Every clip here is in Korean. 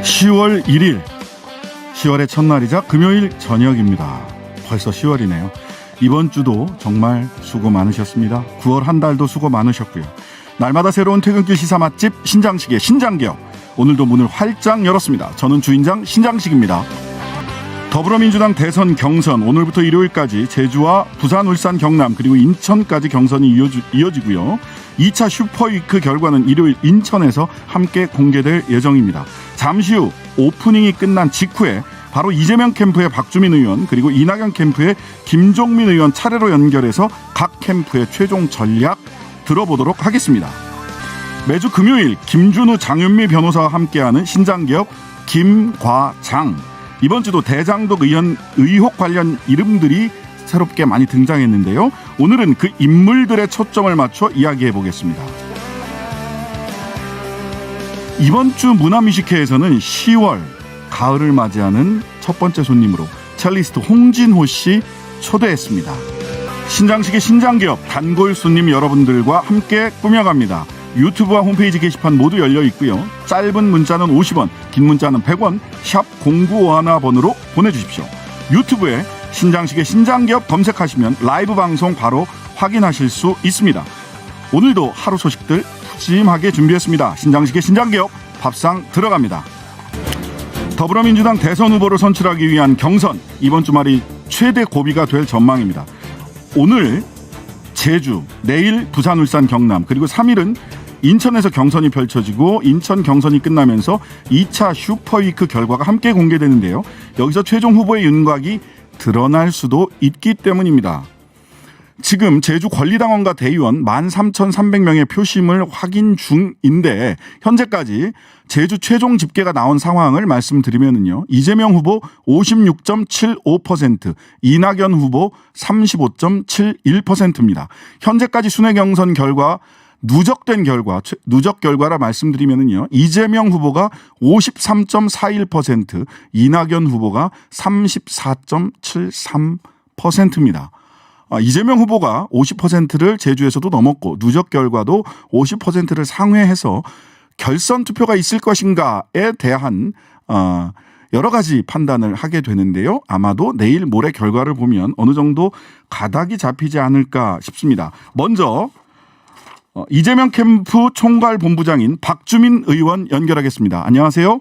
10월 1일, 10월의 첫날이자 금요일 저녁입니다. 벌써 10월이네요. 이번 주도 정말 수고 많으셨습니다. 9월 한 달도 수고 많으셨고요. 날마다 새로운 퇴근길 시사 맛집 신장식의 신장기업, 오늘도 문을 활짝 열었습니다. 저는 주인장 신장식입니다. 더불어민주당 대선 경선, 오늘부터 일요일까지 제주와 부산, 울산, 경남 그리고 인천까지 경선이 이어지고요. 2차 슈퍼위크 결과는 일요일 인천에서 함께 공개될 예정입니다. 잠시 후 오프닝이 끝난 직후에 바로 이재명 캠프의 박주민 의원 그리고 이낙연 캠프의 김종민 의원 차례로 연결해서 각 캠프의 최종 전략 들어보도록 하겠습니다. 매주 금요일 김준우, 장윤미 변호사와 함께하는 신장기업 김과장. 이번 주도 대장동 의혹 관련 이름들이 새롭게 많이 등장했는데요. 오늘은 그 인물들의 초점을 맞춰 이야기해 보겠습니다. 이번 주 문화뮤직회에서는 10월 가을을 맞이하는 첫 번째 손님으로 첼리스트 홍진호 씨 초대했습니다. 신장식의 신장기업 단골 손님 여러분들과 함께 꾸며갑니다. 유튜브와 홈페이지 게시판 모두 열려 있고요. 짧은 문자는 50원, 긴 문자는 100원, 샵 0951번으로 보내주십시오. 유튜브에 신장식의 신장기업 검색하시면 라이브 방송 바로 확인하실 수 있습니다. 오늘도 하루 소식들 푸짐하게 준비했습니다. 신장식의 신장기업 밥상 들어갑니다. 더불어민주당 대선 후보를 선출하기 위한 경선, 이번 주말이 최대 고비가 될 전망입니다. 오늘 제주, 내일 부산, 울산, 경남, 그리고 3일은 인천에서 경선이 펼쳐지고 인천 경선이 끝나면서 2차 슈퍼위크 결과가 함께 공개되는데요. 여기서 최종 후보의 윤곽이 드러날 수도 있기 때문입니다. 지금 제주 권리당원과 대의원 13,300명의 표심을 확인 중인데 현재까지 제주 최종 집계가 나온 상황을 말씀드리면요. 이재명 후보 56.75%, 이낙연 후보 35.71%입니다. 현재까지 순회 경선 결과 누적 결과라 말씀드리면요. 이재명 후보가 53.41%, 이낙연 후보가 34.73%입니다. 이재명 후보가 50%를 제주에서도 넘었고 누적 결과도 50%를 상회해서 결선 투표가 있을 것인가에 대한 여러 가지 판단을 하게 되는데요. 아마도 내일 모레 결과를 보면 어느 정도 가닥이 잡히지 않을까 싶습니다. 먼저 이재명 캠프 총괄 본부장인 박주민 의원 연결하겠습니다. 안녕하세요.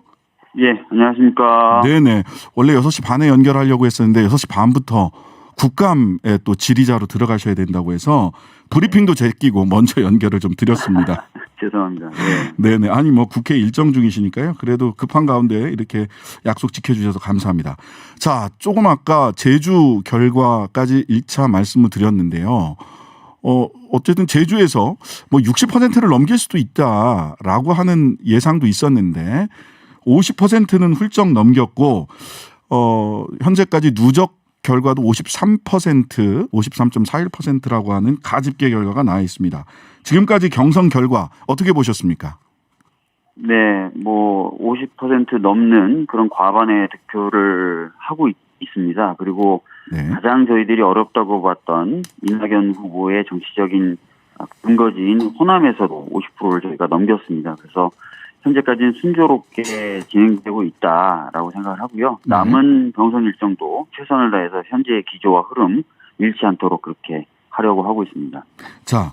예, 안녕하십니까. 네네. 원래 6시 반에 연결하려고 했었는데 6시 반부터 국감에 또 질의자로 들어가셔야 된다고 해서 브리핑도 제끼고 먼저 연결을 좀 드렸습니다. 죄송합니다. 네네. 아니 뭐 국회 일정 중이시니까요. 그래도 급한 가운데 이렇게 약속 지켜주셔서 감사합니다. 자, 조금 아까 제주 결과까지 1차 말씀을 드렸는데요. 어쨌든 제주에서 뭐 60%를 넘길 수도 있다라고 하는 예상도 있었는데 50%는 훌쩍 넘겼고 현재까지 누적 결과도 53.41%라고 하는 가집계 결과가 나와 있습니다. 지금까지 경선 결과 어떻게 보셨습니까? 네, 뭐 50% 넘는 그런 과반의 득표를 하고 있습니다. 그리고 네. 가장 저희들이 어렵다고 봤던 이낙연 후보의 정치적인 근거지인 호남에서도 50%를 저희가 넘겼습니다. 그래서 현재까지는 순조롭게 진행되고 있다라고 생각을 하고요. 남은 경선 일정도 최선을 다해서 현재의 기조와 흐름 잃지 않도록 그렇게 하려고 하고 있습니다. 자,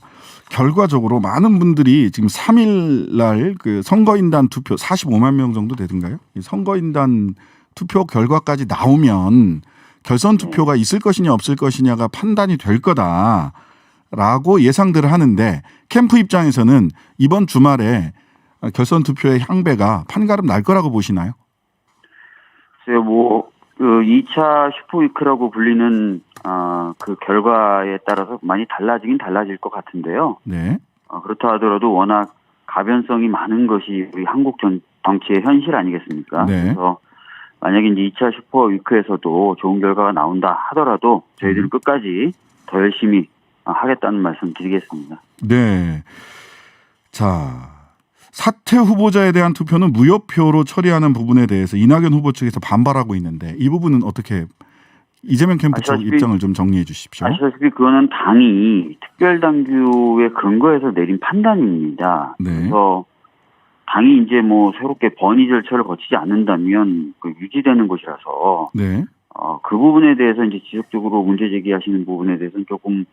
결과적으로 많은 분들이 지금 3일 날 그 선거인단 투표 45만 명 정도 되던가요? 선거인단 투표 결과까지 나오면 결선 투표가 있을 것이냐 없을 것이냐가 판단이 될 거다라고 예상들을 하는데 캠프 입장에서는 이번 주말에 결선 투표의 향배가 판가름 날 거라고 보시나요? 글쎄요, 뭐, 그 2차 슈퍼위크라고 불리는, 그 결과에 따라서 많이 달라지긴 달라질 것 같은데요. 네. 그렇다 하더라도 워낙 가변성이 많은 것이 우리 한국 정치의 현실 아니겠습니까? 네. 그래서 만약에 이제 2차 슈퍼위크에서도 좋은 결과가 나온다 하더라도 저희들은 끝까지 더 열심히 하겠다는 말씀 드리겠습니다. 네. 자. 사퇴 후보자에 대한 투표는 무효표로 처리하는 부분에 대해서 이낙연 후보 측에서 반발하고 있는데 이 부분은 어떻게 이재명 캠프 쪽 입장을 좀 정리해 주십시오. 아시다시피 그거는 당이 특별당규에 근거해서 내린 판단입니다. 네. 그래서 당이 이제 뭐 새롭게 번위 절차를 거치지 않는다면 그 유지되는 것이라서 네. 그 부분에 대해서 이제 지속적으로 문제 제기하시는 부분에 대해서는 조금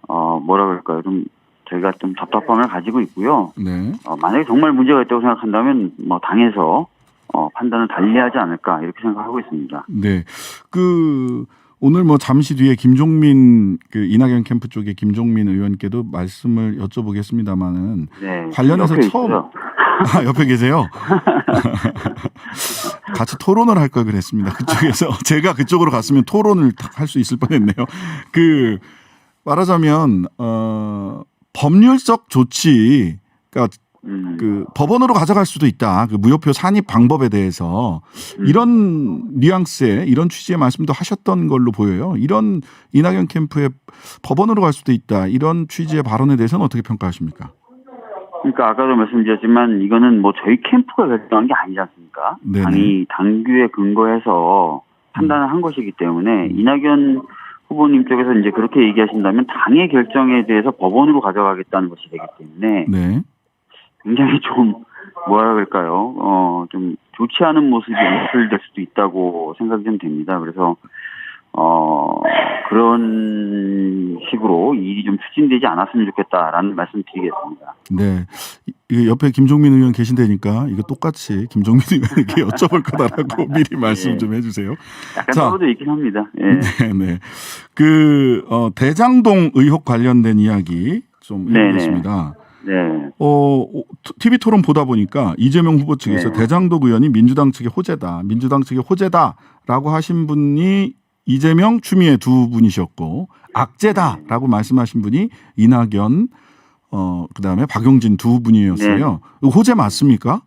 뭐라 그럴까요? 좀 저희가 좀 답답함을 가지고 있고요. 네. 만약에 정말 문제가 있다고 생각한다면 뭐 당에서 판단을 달리하지 않을까 이렇게 생각하고 있습니다. 네. 오늘 뭐 잠시 뒤에 김종민 이낙연 캠프 쪽에 김종민 의원께도 말씀을 여쭤보겠습니다만은 네. 관련해서 옆에 처음 있어요. 옆에 계세요. 같이 토론을 할 걸 그랬습니다. 그쪽에서 제가 그쪽으로 갔으면 토론을 할 수 있을 뻔했네요. 말하자면 법률적 조치, 그러니까 법원으로 가져갈 수도 있다. 무효표 산입 방법에 대해서 이런 뉘앙스의 이런 취지의 말씀도 하셨던 걸로 보여요. 이런 이낙연 캠프의 법원으로 갈 수도 있다. 이런 취지의 발언에 대해서는 어떻게 평가하십니까? 그러니까 아까도 말씀드렸지만 이거는 뭐 저희 캠프가 결정한 게 아니지 않습니까? 네네. 당이 당규에 근거해서 판단을 한 것이기 때문에 이낙연 후보님 쪽에서 이제 그렇게 얘기하신다면 당의 결정에 대해서 법원으로 가져가겠다는 것이 되기 때문에 네. 굉장히 좀 뭐라 그럴까요? 좀 좋지 않은 모습이 연출될 수도 있다고 생각이 좀 됩니다. 그래서 그런 식으로 일이 좀 추진되지 않았으면 좋겠다라는 말씀 드리겠습니다. 네. 옆에 김종민 의원 계신다니까 이거 똑같이 김종민 의원에게 여쭤볼 거다라고 미리 말씀 좀 해주세요. 약간 떨어져 있긴 합니다. 예. 네. 대장동 의혹 관련된 이야기 좀 해보겠습니다. 네. TV 토론 보다 보니까 이재명 후보 측에서 네. 대장동 의원이 민주당 측의 호재다라고 하신 분이 이재명, 추미애 두 분이셨고 악재다라고 말씀하신 분이 이낙연, 그다음에 박용진 두 분이었어요. 네. 호재 맞습니까?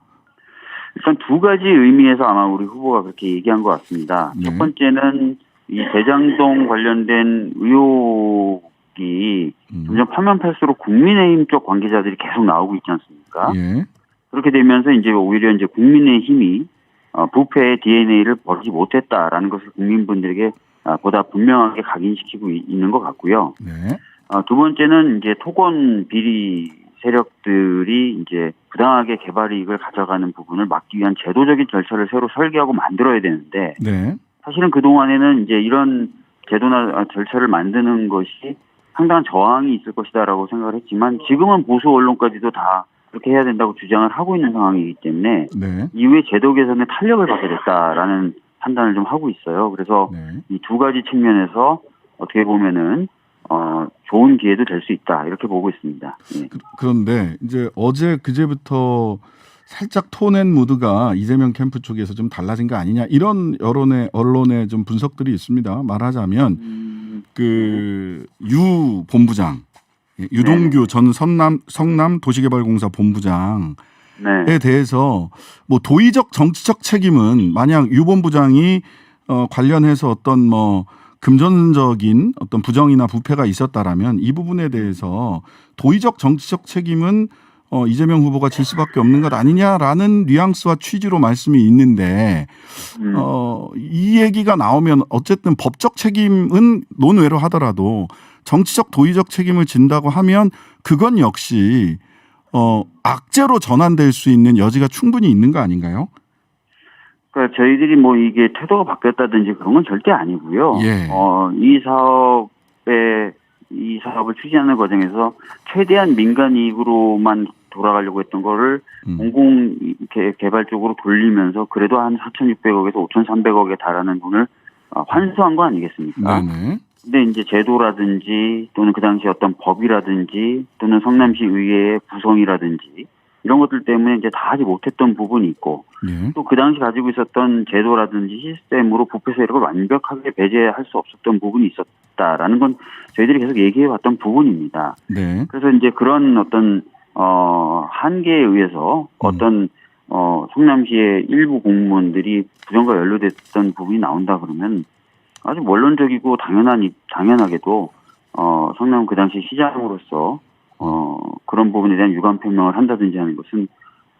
일단 두 가지 의미에서 아마 우리 후보가 그렇게 얘기한 것 같습니다. 네. 첫 번째는 이 대장동 관련된 의혹이 점점 파면 팔수록 국민의힘 쪽 관계자들이 계속 나오고 있지 않습니까? 예. 그렇게 되면서 이제 오히려 이제 국민의힘이 부패의 DNA를 버리지 못했다라는 것을 국민분들에게 보다 분명하게 각인시키고 있는 것 같고요. 네. 두 번째는 이제 토건 비리 세력들이 이제 부당하게 개발 이익을 가져가는 부분을 막기 위한 제도적인 절차를 새로 설계하고 만들어야 되는데 네. 사실은 그동안에는 이제 이런 제도나 절차를 만드는 것이 상당한 저항이 있을 것이다라고 생각을 했지만 지금은 보수 언론까지도 다 그렇게 해야 된다고 주장을 하고 있는 상황이기 때문에 네. 이후에 제도 개선에 탄력을 받게 됐다라는 판단을 좀 하고 있어요. 그래서 네. 이 두 가지 측면에서 어떻게 보면은 좋은 기회도 될 수 있다 이렇게 보고 있습니다. 예. 그런데 이제 어제 그제부터 살짝 톤앤 무드가 이재명 캠프 쪽에서 좀 달라진 거 아니냐 이런 언론의 좀 분석들이 있습니다. 말하자면 유 본부장 유동규 전 성남 도시개발공사 본부장에 네. 대해서 뭐 도의적 정치적 책임은 만약 유 본부장이 관련해서 어떤 뭐 금전적인 어떤 부정이나 부패가 있었다라면 이 부분에 대해서 도의적 정치적 책임은 이재명 후보가 질 수밖에 없는 것 아니냐라는 뉘앙스와 취지로 말씀이 있는데 이 얘기가 나오면 어쨌든 법적 책임은 논외로 하더라도 정치적 도의적 책임을 진다고 하면 그건 역시 악재로 전환될 수 있는 여지가 충분히 있는 거 아닌가요? 그러니까 저희들이 뭐 이게 태도가 바뀌었다든지 그런 건 절대 아니고요. 예. 이 사업을 추진하는 과정에서 최대한 민간 이익으로만 돌아가려고 했던 거를 공공 개발 쪽으로 돌리면서 그래도 한 4,600억에서 5,300억에 달하는 돈을 환수한 거 아니겠습니까? 네네. 근데 이제 제도라든지 또는 그 당시 어떤 법이라든지 또는 성남시 의회의 구성이라든지 이런 것들 때문에 이제 다 하지 못했던 부분이 있고 예. 또 그 당시 가지고 있었던 제도라든지 시스템으로 부패 세력을 완벽하게 배제할 수 없었던 부분이 있었다라는 건 저희들이 계속 얘기해왔던 부분입니다. 네. 그래서 이제 그런 어떤 한계에 의해서 어떤 성남시의 일부 공무원들이 부정과 연루됐던 부분이 나온다 그러면 아주 원론적이고 당연하게도 성남 그 당시 시장으로서 그런 부분에 대한 유감 표명을 한다든지 하는 것은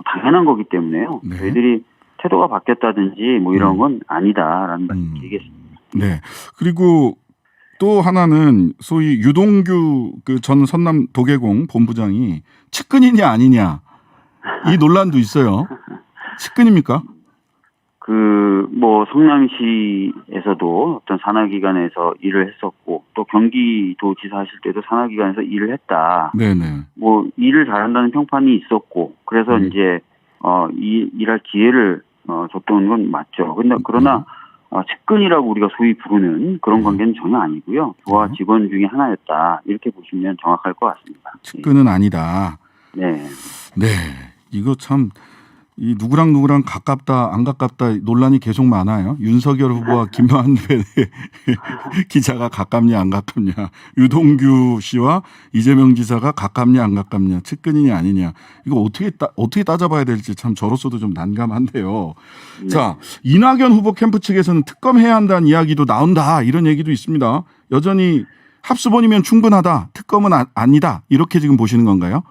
당연한 거기 때문에요. 네. 저희들이 태도가 바뀌었다든지 뭐 이런 건 아니다라는 말씀 드리겠습니다. 네. 그리고 또 하나는 소위 유동규 전 성남 도계공 본부장이 측근이냐 아니냐 이 논란도 있어요. 측근입니까? 뭐 성남시에서도 어떤 산하기관에서 일을 했었고 또 경기도지사 하실 때도 산하기관에서 일을 했다. 네네. 뭐 일을 잘한다는 평판이 있었고 그래서 이제 일할 기회를 줬던 건 맞죠. 그러나 측근이라고 우리가 소위 부르는 그런 관계는 전혀 아니고요. 저와 직원 중에 하나였다. 이렇게 보시면 정확할 것 같습니다. 측근은 아니다. 네. 네. 이거 참 이 누구랑 가깝다 안 가깝다 논란이 계속 많아요. 윤석열 후보와 김만배 기자가 가깝냐 안 가깝냐. 유동규 씨와 이재명 지사가 가깝냐 안 가깝냐. 측근이냐 아니냐. 이거 어떻게 따져봐야 될지 참 저로서도 좀 난감한데요. 네. 자, 이낙연 후보 캠프 측에서는 특검해야 한다는 이야기도 나온다. 이런 얘기도 있습니다. 여전히 합수본이면 충분하다. 특검은 아니다. 이렇게 지금 보시는 건가요?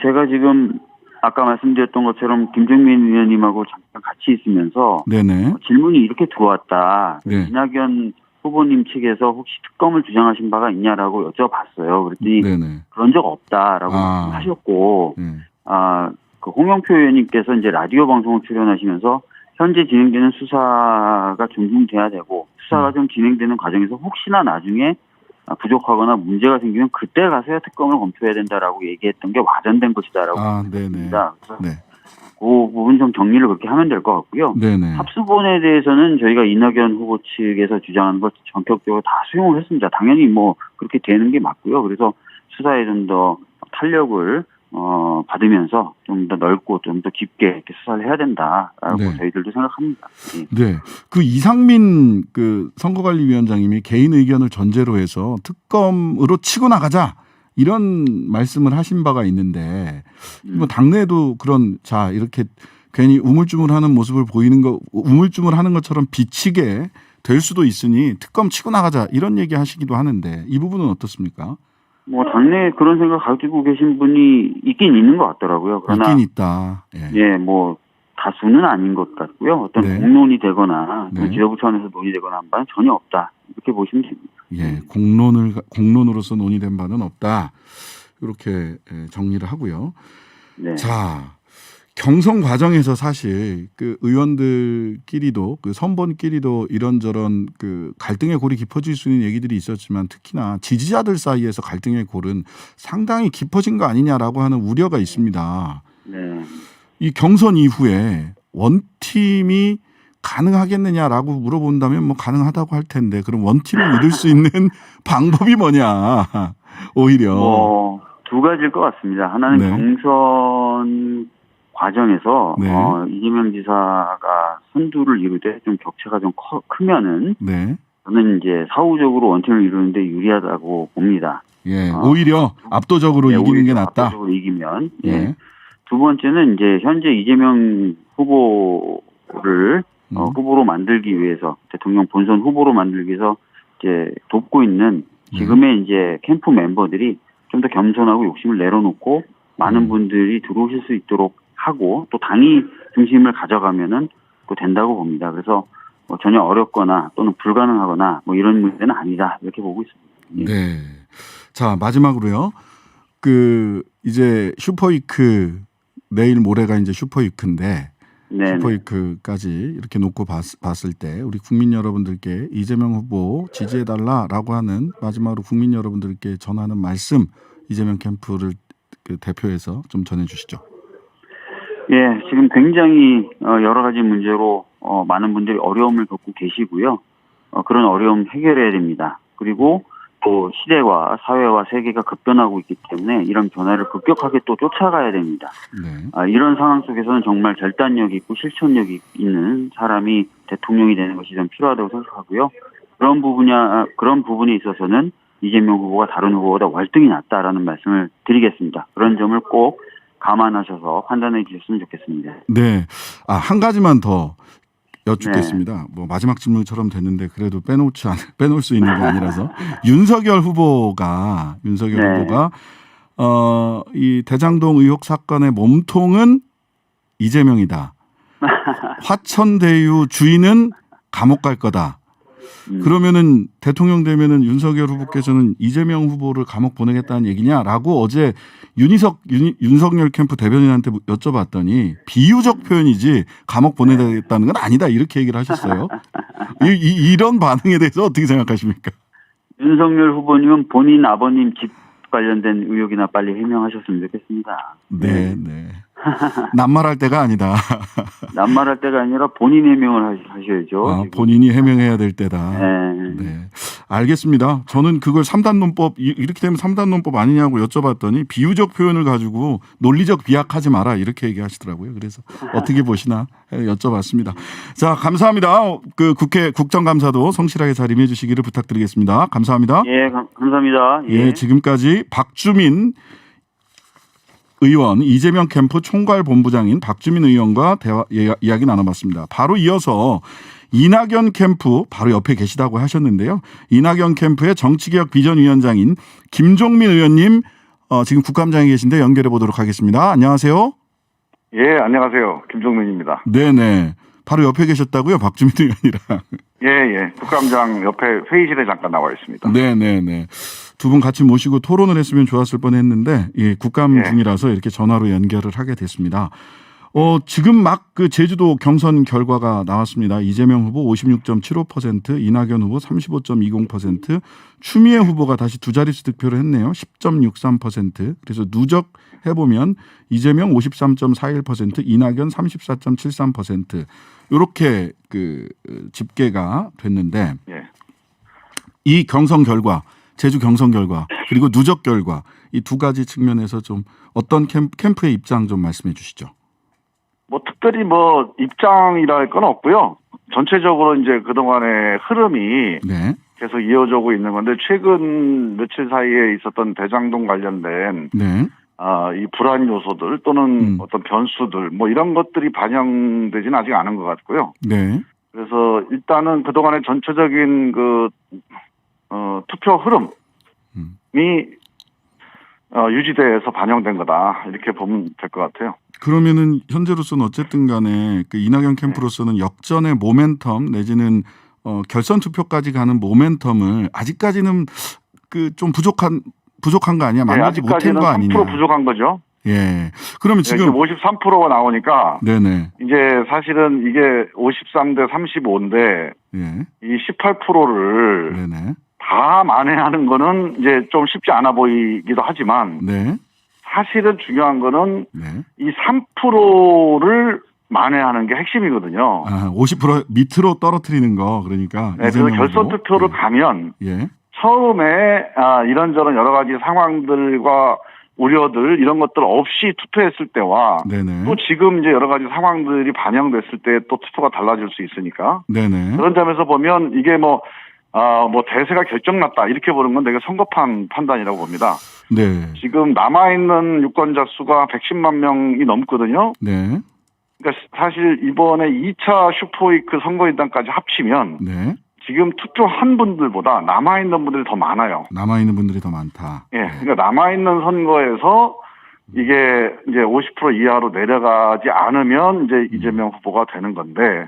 제가 지금 아까 말씀드렸던 것처럼 김종민 의원님하고 잠깐 같이 있으면서 네네. 질문이 이렇게 들어왔다. 네. 이낙연 후보님 측에서 혹시 특검을 주장하신 바가 있냐라고 여쭤봤어요. 그랬더니 네네. 그런 적 없다라고 하셨고, 네. 그 홍영표 의원님께서 이제 라디오 방송을 출연하시면서 현재 진행되는 수사가 존중돼야 되고 수사가 좀 진행되는 과정에서 혹시나 나중에 부족하거나 문제가 생기면 그때 가서야 특검을 검토해야 된다라고 얘기했던 게 와전된 것이다라고 생각합니다. 네. 그 부분 좀 정리를 그렇게 하면 될 것 같고요. 네네. 합수본에 대해서는 저희가 이낙연 후보 측에서 주장하는 것 전격적으로 다 수용을 했습니다. 당연히 뭐 그렇게 되는 게 맞고요. 그래서 수사에 좀 더 탄력을 받으면서 좀 더 넓고 좀 더 깊게 이렇게 수사를 해야 된다라고 네. 저희들도 생각합니다. 예. 네. 그 이상민 그 선거관리위원장님이 개인 의견을 전제로 해서 특검으로 치고 나가자 이런 말씀을 하신 바가 있는데 뭐 당내에도 그런 자 이렇게 괜히 우물쭈물하는 모습을 우물쭈물하는 것처럼 비치게 될 수도 있으니 특검 치고 나가자 이런 얘기 하시기도 하는데 이 부분은 어떻습니까? 뭐 당내에 그런 생각 가지고 계신 분이 있긴 있는 것 같더라고요. 그러나 있긴 있다. 예, 뭐 다수는 아닌 것 같고요. 어떤 네. 공론이 되거나 네. 지도부 차원에서 논의되거나 한 바는 전혀 없다. 이렇게 보시면 됩니다. 예, 공론으로서 논의된 바는 없다. 이렇게 정리를 하고요. 네. 자, 경선 과정에서 사실 그 의원들끼리도 그 선본끼리도 이런저런 그 갈등의 골이 깊어질 수 있는 얘기들이 있었지만 특히나 지지자들 사이에서 갈등의 골은 상당히 깊어진 거 아니냐라고 하는 우려가 있습니다. 네. 이 경선 이후에 원팀이 가능하겠느냐라고 물어본다면 뭐 가능하다고 할 텐데 그럼 원팀을 이룰 수 있는 방법이 뭐냐 오히려 뭐 두 가지일 것 같습니다. 하나는 네. 경선 과정에서 네. 이재명 지사가 선두를 이루되 좀 격차가 좀 크면은 네. 저는 이제 사후적으로 원팀을 이루는데 유리하다고 봅니다. 예, 오히려 압도적으로 네, 이기는 게 오히려 낫다. 압도적으로 이기면. 예. 예. 두 번째는 이제 현재 이재명 후보를 후보로 만들기 위해서 대통령 본선 후보로 만들기 위해서 이제 돕고 있는 지금의 이제 캠프 멤버들이 좀 더 겸손하고 욕심을 내려놓고 많은 분들이 들어오실 수 있도록 하고 또 당이 중심을 가져가면은 또 된다고 봅니다. 그래서 뭐 전혀 어렵거나 또는 불가능하거나 뭐 이런 문제는 아니다 이렇게 보고 있습니다. 예. 네. 자 마지막으로요. 그 이제 슈퍼위크 내일 모레가 이제 슈퍼위크인데 네. 슈퍼위크까지 이렇게 놓고 봤을 때 우리 국민 여러분들께 이재명 후보 지지해달라라고 하는 마지막으로 국민 여러분들께 전하는 말씀 이재명 캠프를 그 대표해서 좀 전해주시죠. 예, 지금 굉장히 여러 가지 문제로 많은 분들이 어려움을 겪고 계시고요. 그런 어려움 해결해야 됩니다. 그리고 또 시대와 사회와 세계가 급변하고 있기 때문에 이런 변화를 급격하게 또 쫓아가야 됩니다. 네. 이런 상황 속에서는 정말 결단력 있고 실천력이 있는 사람이 대통령이 되는 것이 좀 필요하다고 생각하고요. 그런 부분에 있어서는 이재명 후보가 다른 후보보다 월등히 낫다라는 말씀을 드리겠습니다. 그런 점을 꼭 감안하셔서 판단해 주셨으면 좋겠습니다. 네. 한 가지만 더 여쭙겠습니다. 네. 뭐 마지막 질문처럼 됐는데 그래도 빼놓을 수 있는 게 아니라서 윤석열 후보가 이 대장동 의혹 사건의 몸통은 이재명이다. 화천대유 주인은 감옥 갈 거다. 그러면은 대통령 되면은 윤석열 후보께서는 이재명 후보를 감옥 보내겠다는 얘기냐라고 어제 윤석열 캠프 대변인한테 여쭤봤더니 비유적 표현이지 감옥 보내겠다는 건 아니다 이렇게 얘기를 하셨어요. 이런 반응에 대해서 어떻게 생각하십니까? 윤석열 후보님은 본인 아버님 집 관련된 의혹이나 빨리 해명하셨으면 좋겠습니다. 네. 낱말할 때가 아니다. 낱말할 때가 아니라 본인 해명을 하셔야죠. 본인이 해명해야 될 때다. 네. 알겠습니다. 저는 그걸 3단 논법 이렇게 되면 3단 논법 아니냐고 여쭤봤더니 비유적 표현을 가지고 논리적 비약하지 마라 이렇게 얘기하시더라고요. 그래서 어떻게 보시나 여쭤봤습니다. 자, 감사합니다. 그 국회 국정감사도 성실하게 잘 임해 주시기를 부탁드리겠습니다. 감사합니다. 예, 감사합니다. 예, 지금까지 박주민 의원, 이재명 캠프 총괄본부장인 박주민 의원과 이야기 나눠봤습니다. 바로 이어서 이낙연 캠프 바로 옆에 계시다고 하셨는데요. 이낙연 캠프의 정치개혁 비전위원장인 김종민 의원님 지금 국감장에 계신데 연결해 보도록 하겠습니다. 안녕하세요. 예, 안녕하세요. 김종민입니다. 네네. 바로 옆에 계셨다고요? 박주민 의원이랑. 예. 국감장 옆에 회의실에 잠깐 나와 있습니다. 네네네. 두 분 같이 모시고 토론을 했으면 좋았을 뻔했는데 국감 중이라서 이렇게 전화로 연결을 하게 됐습니다. 지금 막 그 제주도 경선 결과가 나왔습니다. 이재명 후보 56.75%, 이낙연 후보 35.20%, 추미애 후보가 다시 두 자릿수 득표를 했네요. 10.63%. 그래서 누적 해보면 이재명 53.41%, 이낙연 34.73% 이렇게 그 집계가 됐는데 이 경선 결과, 제주 경선 결과 그리고 누적 결과 이 두 가지 측면에서 좀 어떤 캠프의 입장 좀 말씀해 주시죠. 특별히 입장이라 할 건 없고요. 전체적으로 이제 그동안의 흐름이 계속 이어져고 있는 건데 최근 며칠 사이에 있었던 대장동 관련된 이 불안 요소들 또는 어떤 변수들 이런 것들이 반영되지는 아직 않은 것 같고요. 그래서 일단은 그동안의 전체적인 투표 흐름이 유지돼서 반영된 거다 이렇게 보면 될 것 같아요. 그러면은 현재로서는 어쨌든 간에 그 이낙연 캠프로서는 역전의 모멘텀 내지는 결선 투표까지 가는 모멘텀을 아직까지는 그 좀 부족한 거 아니야? 만나지 못한 거 아니냐? 3% 부족한 거죠. 예. 그러면 지금 53%가 나오니까 이제 사실은 이게 53대 35인데 이 18%를 다 만회하는 거는 이제 좀 쉽지 않아 보이기도 하지만 사실은 중요한 거는 이 3%를 만회하는 게 핵심이거든요. 50% 밑으로 떨어뜨리는 거 그러니까. 그래서 결선 투표를 가면 처음에 이런저런 여러 가지 상황들과 우려들 이런 것들 없이 투표했을 때와 또 지금 이제 여러 가지 상황들이 반영됐을 때 또 투표가 달라질 수 있으니까 그런 점에서 보면 이게 대세가 결정났다 이렇게 보는 건 되게 성급한 판단이라고 봅니다. 지금 남아있는 유권자 수가 110만 명이 넘거든요. 그러니까 사실 이번에 2차 슈퍼위크 선거인단까지 합치면 지금 투표한 분들보다 남아있는 분들이 더 많아요. 남아있는 분들이 더 많다. 그러니까 남아있는 선거에서 이게 이제 50% 이하로 내려가지 않으면 이제 이재명 후보가 되는 건데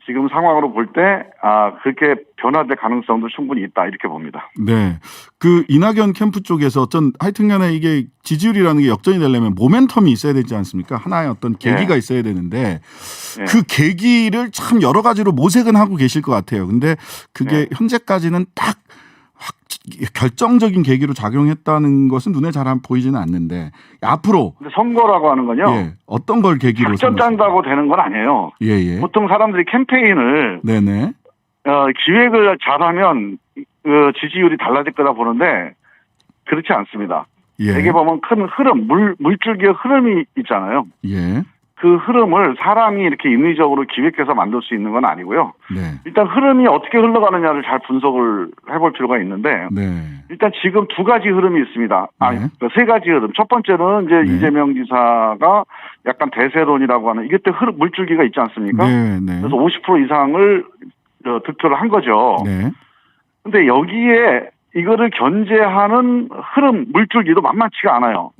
지금 상황으로 볼 때 그렇게 변화될 가능성도 충분히 있다 이렇게 봅니다. 그 이낙연 캠프 쪽에서 하여튼간에 이게 지지율이라는 게 역전이 되려면 모멘텀이 있어야 되지 않습니까? 하나의 어떤 계기가 있어야 되는데 그 계기를 참 여러 가지로 모색은 하고 계실 것 같아요. 근데 그게 현재까지는 딱 결정적인 계기로 작용했다는 것은 눈에 잘 보이지는 않는데 앞으로 근데 선거라고 하는 건요. 어떤 걸 계기로 작전 짠다고 되는 건 아니에요. 보통 사람들이 캠페인을 기획을 잘하면 지지율이 달라질 거다 보는데 그렇지 않습니다. 되게 보면 큰 흐름, 물줄기의 흐름이 있잖아요. 그 흐름을 사람이 이렇게 인위적으로 기획해서 만들 수 있는 건 아니고요. 일단 흐름이 어떻게 흘러가느냐를 잘 분석을 해볼 필요가 있는데 일단 지금 두 가지 흐름이 있습니다. 세 가지 흐름. 첫 번째는 이제 이재명 지사가 약간 대세론이라고 하는 이게 또 물줄기가 있지 않습니까? 그래서 50% 이상을 득표를 한 거죠. 근데 여기에 이거를 견제하는 흐름, 물줄기도 만만치가 않아요.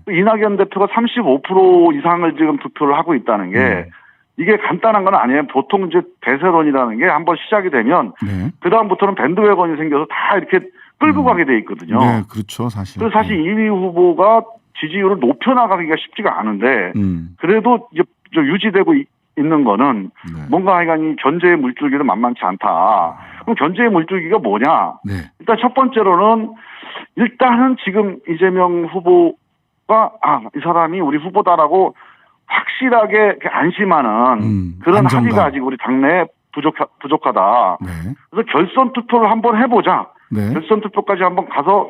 이낙연 대표가 35% 이상을 지금 득표를 하고 있다는 게 이게 간단한 건 아니에요. 보통 이제 대세론이라는 게 한번 시작이 되면 네. 그다음부터는 밴드웨건이 생겨서 다 이렇게 끌고 가게 돼 있거든요. 네, 그렇죠, 사실. 그래서 사실 2위 후보가 지지율을 높여나가기가 쉽지가 않은데 그래도 이제 유지되고 있는 거는 뭔가 하여간 이 견제의 물줄기는 만만치 않다. 그럼 견제의 물줄기가 뭐냐? 네. 일단 첫 번째로는 일단은 지금 이재명 후보가 이 사람이 우리 후보다라고 확실하게 안심하는 그런 안정감. 합의가 아직 우리 당내에 부족하다. 네. 그래서 결선 투표를 한번 해보자. 네. 결선 투표까지 한번 가서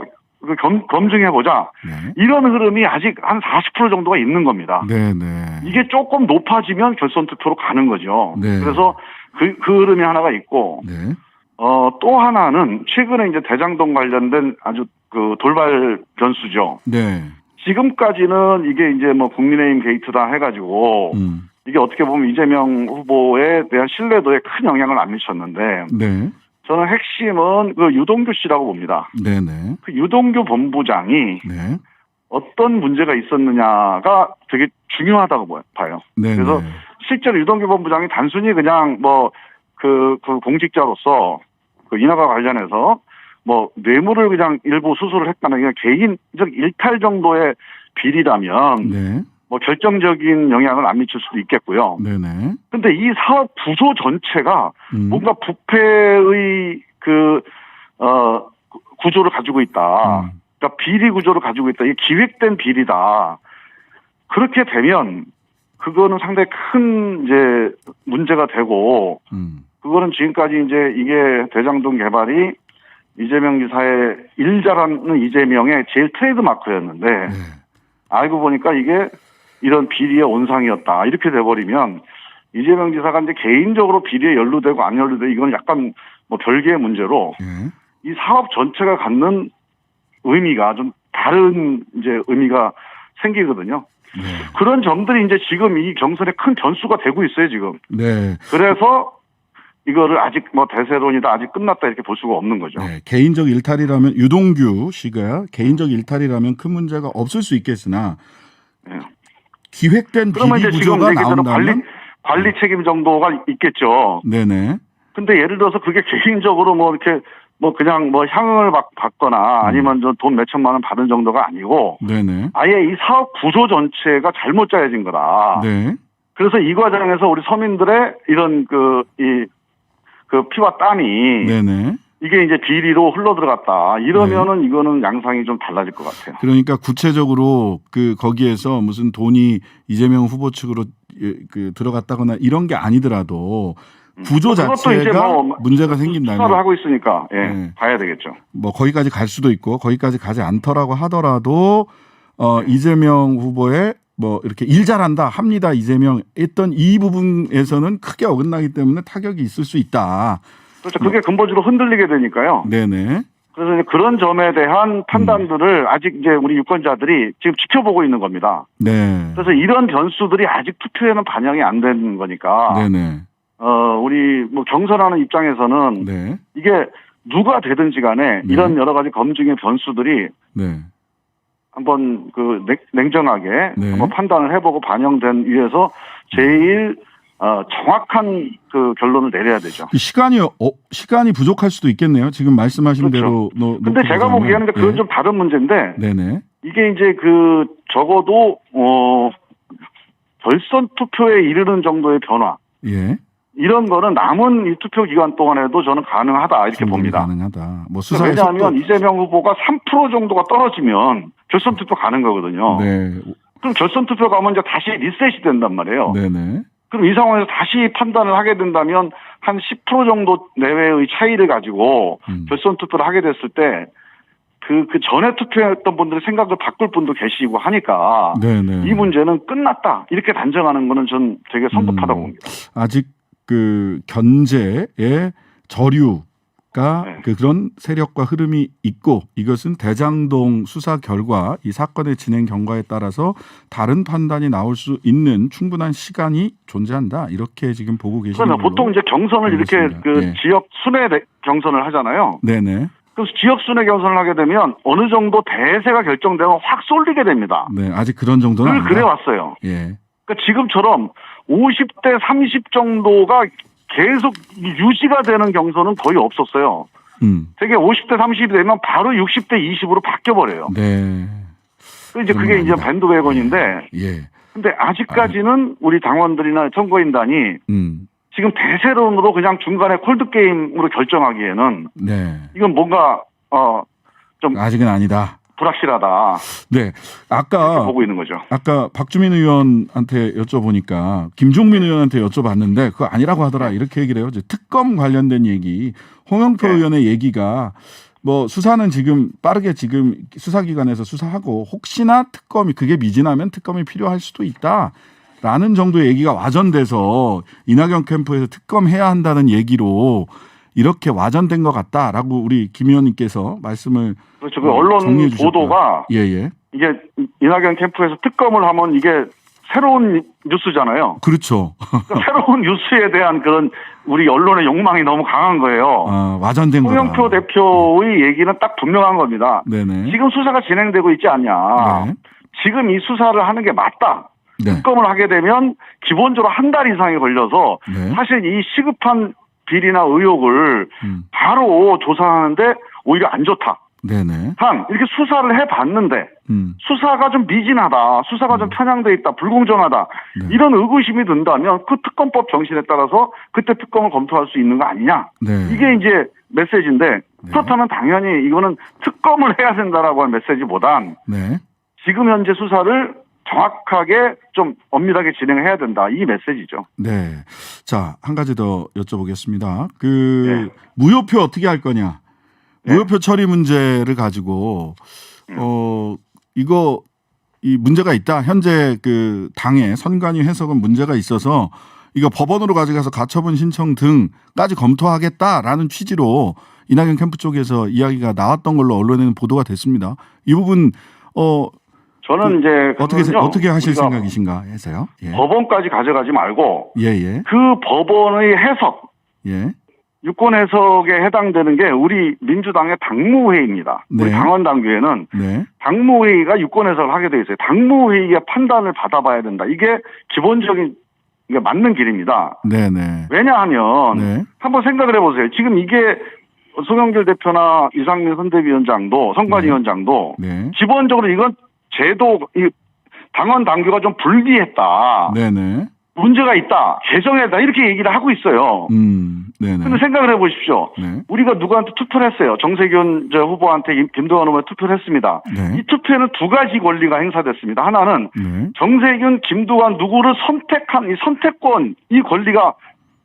검증해보자. 네. 이런 흐름이 아직 한 40% 정도가 있는 겁니다. 네, 네. 이게 조금 높아지면 결선 투표로 가는 거죠. 네. 그래서 그 흐름이 하나가 있고, 네. 또 하나는 최근에 이제 대장동 관련된 아주 그 돌발 변수죠. 네. 지금까지는 이게 이제 뭐 국민의힘 게이트다 해가지고, 이게 어떻게 보면 이재명 후보에 대한 신뢰도에 큰 영향을 안 미쳤는데, 네. 저는 핵심은 그 유동규 씨라고 봅니다. 네네. 그 유동규 본부장이 네. 어떤 문제가 있었느냐가 되게 중요하다고 봐요. 네네. 그래서 실제로 유동규 본부장이 단순히 그냥 그 공직자로서 그 인허가 관련해서 뭐 뇌물을 그냥 일부 수수를 했다는 그냥 개인적 일탈 정도의 비리라면 네. 뭐 결정적인 영향을 안 미칠 수도 있겠고요. 네네. 근데 이 사업 구조 전체가 뭔가 부패의 구조를 가지고 있다. 그러니까 비리 구조를 가지고 있다. 이게 기획된 비리다. 그렇게 되면 그거는 상당히 큰 이제 문제가 되고 그거는 지금까지 이제 이게 대장동 개발이 이재명 지사의 일 잘하는 이재명의 제일 트레이드 마크였는데 네. 알고 보니까 이게 이런 비리의 온상이었다. 이렇게 돼버리면 이재명 지사가 이제 개인적으로 비리에 연루되고 안 연루되고 이건 약간 뭐 별개의 문제로 네. 이 사업 전체가 갖는 의미가 좀 다른 이제 의미가 생기거든요. 네. 그런 점들이 이제 지금 이 경선에 큰 변수가 되고 있어요, 지금. 네. 그래서 이거를 아직 뭐 대세론이다, 아직 끝났다 이렇게 볼 수가 없는 거죠. 네. 개인적 일탈이라면 유동규 씨가 개인적 일탈이라면 큰 문제가 없을 수 있겠으나 네. 기획된 비리 구조가 나온다면 관리 책임 정도가 있겠죠. 네네. 근데 예를 들어서 그게 개인적으로 뭐 이렇게 뭐 그냥 뭐 향응을 받거나 아니면 돈 몇천만 원 받은 정도가 아니고 네네. 아예 이 사업 구조 전체가 잘못 짜여진 거다. 네. 그래서 이 과정에서 우리 서민들의 이런 그 피와 땀이 네네. 이게 이제 비리로 흘러 들어갔다. 이러면은 이거는 양상이 좀 달라질 것 같아요. 그러니까 구체적으로 거기에서 무슨 돈이 이재명 후보 측으로 들어갔다거나 이런 게 아니더라도 구조 자체가 문제가 생긴다면 수사를 하고 있으니까 네. 봐야 되겠죠. 뭐 거기까지 갈 수도 있고 거기까지 가지 않더라고 하더라도 이재명 후보의 뭐 이렇게 일 잘한다 합니다. 이재명 했던 이 부분에서는 크게 어긋나기 때문에 타격이 있을 수 있다. 그렇죠. 그게 근본적으로 흔들리게 되니까요. 네네. 그래서 이제 그런 점에 대한 판단들을 아직 이제 우리 유권자들이 지금 지켜보고 있는 겁니다. 네. 그래서 이런 변수들이 아직 투표에는 반영이 안 되는 거니까. 네네. 우리 뭐 경선하는 입장에서는 네. 이게 누가 되든지 간에 이런 여러 가지 검증의 변수들이 네. 한번 냉정하게 네. 한번 판단을 해보고 반영된 위에서 제일 정확한 그 결론을 내려야 되죠. 시간이 부족할 수도 있겠네요. 지금 말씀하신 그렇죠. 대로. 근데 제가 보기에는 그건 네. 좀 다른 문제인데. 네네. 이게 이제 적어도 결선 투표에 이르는 정도의 변화. 예. 이런 거는 남은 이 투표 기간 동안에도 저는 가능하다 이렇게 봅니다. 가능하다. 뭐 왜냐하면 이재명 후보가 3% 정도가 떨어지면 결선 투표 가는 거거든요. 네. 그럼 결선 투표 가면 이제 다시 리셋이 된단 말이에요. 네네. 그럼 이 상황에서 다시 판단을 하게 된다면 한 10% 정도 내외의 차이를 가지고 결선 투표를 하게 됐을 때 그 전에 투표했던 분들의 생각을 바꿀 분도 계시고 하니까 네네. 이 문제는 끝났다 이렇게 단정하는 거는 전 되게 성급하다고 봅니다. 아직 견제의 저류가 네. 그런 세력과 흐름이 있고 이것은 대장동 수사 결과 이 사건의 진행 경과에 따라서 다른 판단이 나올 수 있는 충분한 시간이 존재한다 이렇게 지금 보고 계시는 걸로. 보통 이제 경선을 알겠습니다. 이렇게 예. 지역 순회 경선을 하잖아요. 네네. 그래서 지역 순회 경선을 하게 되면 어느 정도 대세가 결정되면 확 쏠리게 됩니다. 네, 아직 그런 정도는 아니다. 그래 왔어요. 예. 그러니까 지금처럼 50대 30 정도가 계속 유지가 되는 경선은 거의 없었어요. 되게 50대 30이 되면 바로 60대 20으로 바뀌어버려요. 네. 이제 그게 이제 밴드웨건인데. 예. 근데 아직까지는 우리 당원들이나 선거인단이 지금 대세론으로 그냥 중간에 콜드게임으로 결정하기에는. 네. 이건 뭔가, 좀. 아직은 아니다. 불확실하다. 네. 아까 보고 있는 거죠. 아까 박주민 의원한테 여쭤보니까 김종민 의원한테 여쭤봤는데 그거 아니라고 하더라. 이렇게 얘기를 해요. 특검 관련된 얘기. 홍영표 의원의 얘기가 뭐 수사는 지금 빠르게 지금 수사기관에서 수사하고 혹시나 특검이 그게 미진하면 특검이 필요할 수도 있다라는 정도의 얘기가 와전돼서 이낙연 캠프에서 특검해야 한다는 얘기로 이렇게 와전된 것 같다라고 우리 김 의원님께서 말씀을 그렇죠. 그 언론 보도가 이게 이낙연 캠프에서 특검을 하면 이게 새로운 뉴스잖아요. 그렇죠. 새로운 뉴스에 대한 그런 우리 언론의 욕망이 너무 강한 거예요. 와전된 거다. 홍영표 대표의 얘기는 딱 분명한 겁니다. 네네. 지금 수사가 진행되고 있지 않냐. 네. 지금 이 수사를 하는 게 맞다. 네. 특검을 하게 되면 기본적으로 한 달 이상이 걸려서 네. 사실 이 시급한 비리나 의혹을 바로 조사하는데 오히려 안 좋다. 네네. 이렇게 수사를 해봤는데 수사가 좀 미진하다. 수사가 좀 편향돼 있다. 불공정하다. 네. 이런 의구심이 든다면 그 특검법 정신에 따라서 그때 특검을 검토할 수 있는 거 아니냐. 네. 이게 이제 메시지인데 네. 그렇다면 당연히 이거는 특검을 해야 된다라고 하는 메시지보단 네. 지금 현재 수사를 정확하게 좀 엄밀하게 진행해야 된다. 이 메시지죠. 네. 자, 한 가지 더 여쭤보겠습니다. 네. 무효표 어떻게 할 거냐? 네. 무효표 처리 문제를 가지고 이 문제가 있다. 현재 그 당의 선관위 해석은 문제가 있어서 이거 법원으로 가져가서 가처분 신청 등까지 검토하겠다라는 취지로 이낙연 캠프 쪽에서 이야기가 나왔던 걸로 언론에는 보도가 됐습니다. 이 부분 저는 이제 어떻게 하실 생각이신가 해서요. 예. 법원까지 가져가지 말고 예. 그 법원의 해석, 유권 해석에 해당되는 게 우리 민주당의 당무회의입니다. 네. 우리 당원 당규에는 네. 당무회의가 유권 해석을 하게 돼 있어요. 당무회의의 판단을 받아봐야 된다. 이게 기본적인 이게 맞는 길입니다. 네네. 왜냐하면 한번 생각을 해보세요. 지금 이게 송영길 대표나 이상민 선대위원장도 선관위원장도 기본적으로 이건 제도 이 당원 당규가 좀 불리했다. 네네. 문제가 있다. 개정해다. 이렇게 얘기를 하고 있어요. 네네. 근데 생각을 해보십시오. 네. 우리가 누구한테 투표를 했어요. 정세균 후보한테 김두관 후보에 투표를 했습니다. 네. 이 투표에는 두 가지 권리가 행사됐습니다. 하나는 정세균, 김두관 누구를 선택한 이 선택권 이 권리가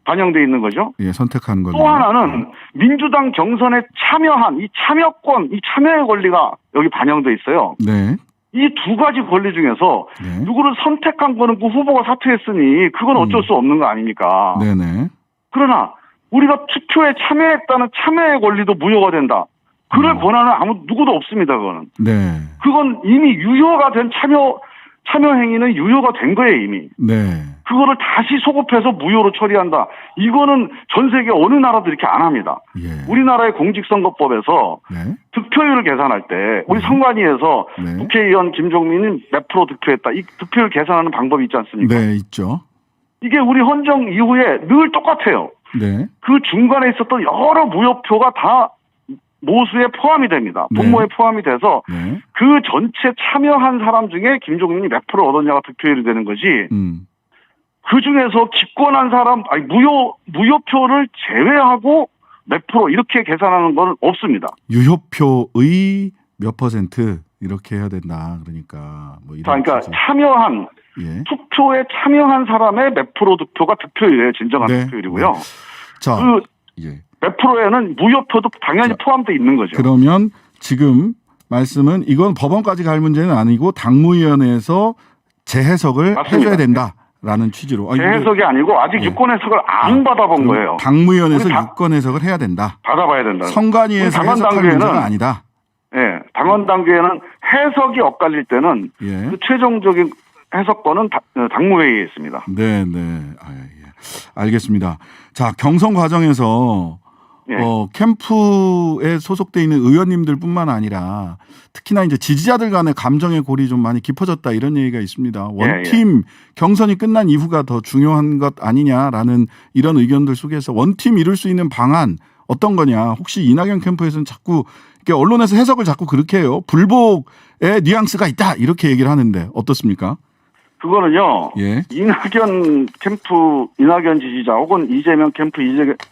반영되어 있는 거죠. 예, 선택한 권리. 또 하나는 민주당 경선에 참여한 이 참여권, 이 참여의 권리가 여기 반영되어 있어요. 네. 이 두 가지 권리 중에서 누구를 선택한 거는 그 후보가 사퇴했으니 그건 어쩔 수 없는 거 아닙니까? 네네. 그러나 우리가 투표에 참여했다는 참여의 권리도 무효가 된다. 그럴 권한은 누구도 없습니다. 그거는. 네. 그건 이미 유효가 된 참여 행위는 유효가 된 거예요, 이미. 네. 그거를 다시 소급해서 무효로 처리한다. 이거는 전 세계 어느 나라도 이렇게 안 합니다. 예. 우리나라의 공직선거법에서 득표율을 계산할 때 우리 선관위에서 국회의원 김종민이 몇 프로 득표했다. 이 득표율 계산하는 방법이 있지 않습니까? 네, 있죠. 이게 우리 헌정 이후에 늘 똑같아요. 네. 그 중간에 있었던 여러 무효표가 다 모수에 포함이 됩니다. 분모에 포함이 돼서 그 전체 참여한 사람 중에 김종민이 몇 프로 얻었냐가 득표율이 되는 거지. 그 중에서 기권한 사람, 무효표를 제외하고 몇 프로 이렇게 계산하는 건 없습니다. 유효표의 몇 퍼센트 이렇게 해야 된다. 그러니까 뭐 이런. 그러니까 참여한 투표에 참여한 사람의 몇 프로 득표가 득표율이에요. 진정한 득표율이고요. 자, 몇 프로에는 무효표도 당연히 포함되어 있는 거죠. 그러면 지금 말씀은 이건 법원까지 갈 문제는 아니고 당무위원회에서 재해석을 해줘야 된다라는 취지로. 재해석이 아니고 아직 유권 해석을 안 받아본 거예요. 당무위원회에서 유권 해석을 해야 된다. 받아봐야 된다. 선관위에서 해석할 문제가 아니다. 네, 당원 당규에는 해석이 엇갈릴 때는 그 최종적인 해석권은 당무회의에 있습니다. 네. 알겠습니다. 자, 경선 과정에서 캠프에 소속돼 있는 의원님들뿐만 아니라 특히나 이제 지지자들 간의 감정의 골이 좀 많이 깊어졌다 이런 얘기가 있습니다. 원팀 경선이 끝난 이후가 더 중요한 것 아니냐라는 이런 의견들 속에서 원팀 이룰 수 있는 방안 어떤 거냐. 혹시 이낙연 캠프에서는 자꾸 이렇게 언론에서 해석을 자꾸 그렇게 해요. 불복의 뉘앙스가 있다 이렇게 얘기를 하는데 어떻습니까? 그거는요. 이낙연 캠프 이낙연 지지자 혹은 이재명 캠프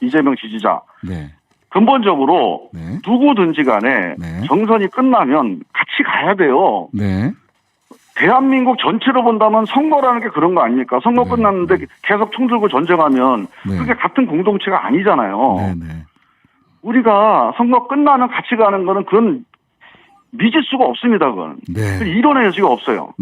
이재명 지지자 근본적으로 누구든지 간에 정선이 끝나면 같이 가야 돼요. 대한민국 전체로 본다면 선거라는 게 그런 거 아닙니까? 선거 끝났는데 계속 총 들고 전쟁하면 그게 같은 공동체가 아니잖아요. 우리가 선거 끝나면 같이 가는 거는 그건 믿을 수가 없습니다. 그건. 이론의 여지가 없어요.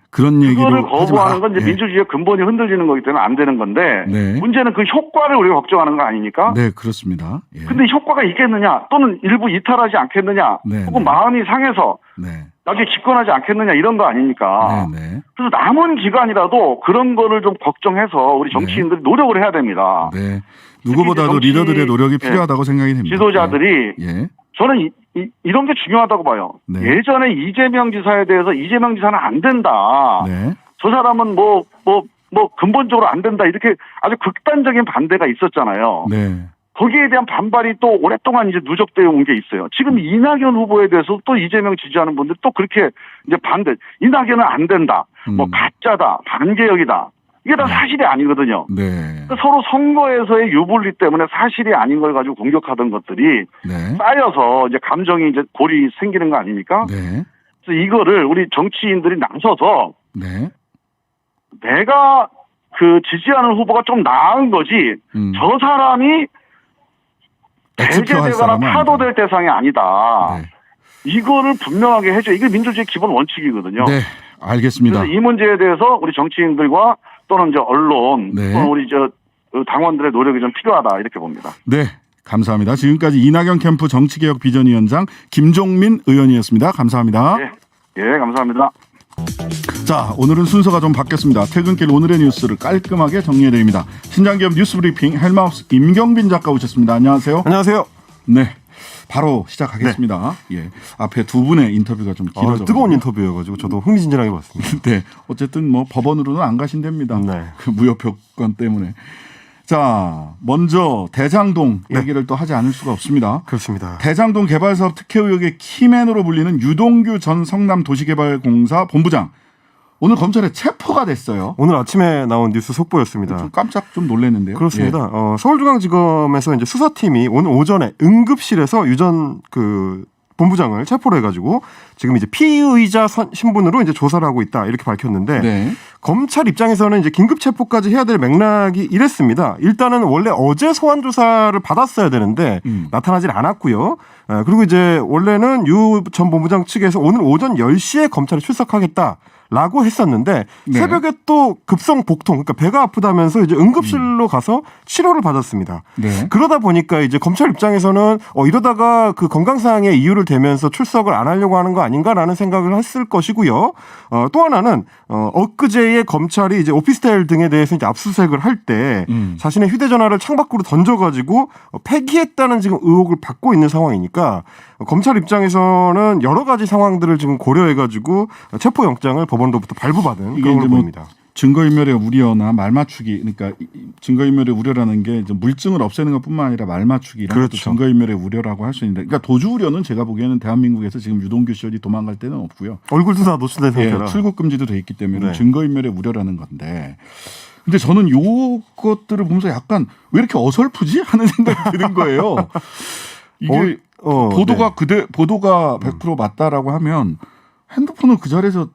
그런 얘기를 그거를 거부하는 건 이제 민주주의의 근본이 흔들리는 거기 때문에 안 되는 건데 문제는 그 효과를 우리가 걱정하는 거 아닙니까? 네, 그렇습니다. 근데 효과가 있겠느냐 또는 일부 이탈하지 않겠느냐 혹은 마음이 상해서 나중에 집권하지 않겠느냐 이런 거 아닙니까? 그래서 남은 기간이라도 그런 거를 좀 걱정해서 우리 정치인들이 노력을 해야 됩니다. 누구보다도 리더들의 노력이 필요하다고 생각이 됩니다. 지도자들이 저는 이런 게 중요하다고 봐요. 예전에 이재명 지사에 대해서 이재명 지사는 안 된다. 저 사람은 뭐 근본적으로 안 된다. 이렇게 아주 극단적인 반대가 있었잖아요. 거기에 대한 반발이 또 오랫동안 이제 누적되어 온 게 있어요. 지금 이낙연 후보에 대해서 또 이재명 지지하는 분들 또 그렇게 이제 반대. 이낙연은 안 된다. 뭐 가짜다. 반개혁이다. 이게 다 사실이 아니거든요. 서로 선거에서의 유불리 때문에 사실이 아닌 걸 가지고 공격하던 것들이 쌓여서 이제 감정이 이제 골이 생기는 거 아닙니까? 그래서 이거를 우리 정치인들이 나서서 내가 그 지지하는 후보가 좀 나은 거지 저 사람이 배제되거나 파도될 대상이 아니다. 이거를 분명하게 해줘. 이게 민주주의 기본 원칙이거든요. 알겠습니다. 그래서 이 문제에 대해서 우리 정치인들과 또는 이제 언론, 또는 우리 당원들의 노력이 좀 필요하다 이렇게 봅니다. 감사합니다. 지금까지 이낙연 캠프 정치개혁 비전위원장 김종민 의원이었습니다. 감사합니다. 감사합니다. 자, 오늘은 순서가 좀 바뀌었습니다. 퇴근길 오늘의 뉴스를 깔끔하게 정리해드립니다. 신장기업 뉴스브리핑 헬마우스 임경빈 작가 오셨습니다. 안녕하세요. 안녕하세요. 바로 시작하겠습니다. 앞에 두 분의 인터뷰가 좀 길어져. 뜨거운 인터뷰여가지고 저도 흥미진진하게 봤습니다. 어쨌든 뭐 법원으로는 안 가신답니다. 그 무효표권 때문에. 자, 먼저 대장동 얘기를 또 하지 않을 수가 없습니다. 그렇습니다. 대장동 개발사업 특혜 의혹의 키맨으로 불리는 유동규 전 성남도시개발공사 본부장. 오늘 검찰에 체포가 됐어요. 오늘 아침에 나온 뉴스 속보였습니다. 좀 깜짝 좀 놀랐는데요. 그렇습니다. 서울중앙지검에서 이제 수사팀이 오늘 오전에 응급실에서 유 전 그 본부장을 체포를 해가지고 지금 이제 피의자 신분으로 이제 조사를 하고 있다 이렇게 밝혔는데 검찰 입장에서는 이제 긴급 체포까지 해야 될 맥락이 이랬습니다. 일단은 원래 어제 소환 조사를 받았어야 되는데 나타나질 않았고요. 그리고 이제 원래는 유 전 본부장 측에서 오늘 오전 10시에 검찰에 출석하겠다. 라고 했었는데 새벽에 또 급성 복통, 그러니까 배가 아프다면서 이제 응급실로 가서 치료를 받았습니다. 그러다 보니까 이제 검찰 입장에서는 이러다가 그 건강상의 이유를 대면서 출석을 안 하려고 하는 거 아닌가라는 생각을 했을 것이고요. 또 하나는 엊그제에 검찰이 이제 오피스텔 등에 대해서 이제 압수수색을 할 때 자신의 휴대전화를 창밖으로 던져가지고 폐기했다는 지금 의혹을 받고 있는 상황이니까 검찰 입장에서는 여러 가지 상황들을 지금 고려해가지고 체포영장을 법원로부터 발부받은 그런 걸 보입니다. 증거인멸의 우려나 말맞추기, 그러니까 증거인멸의 우려라는 게 이제 물증을 없애는 것뿐만 아니라 말맞추기 이런 것도 증거인멸의 우려라고 할 수 있는데, 그러니까 도주 우려는 제가 보기에는 대한민국에서 지금 유동규 씨 어디 도망갈 때는 없고요. 얼굴도 다 노출된 상태라 출국 금지도 돼 있기 때문에 증거인멸의 우려라는 건데, 근데 저는 요것들을 보면서 약간 왜 이렇게 어설프지 하는 생각이 드는 거예요. 이게 보도가 보도가 100% 맞다라고 하면 핸드폰을 그 자리에서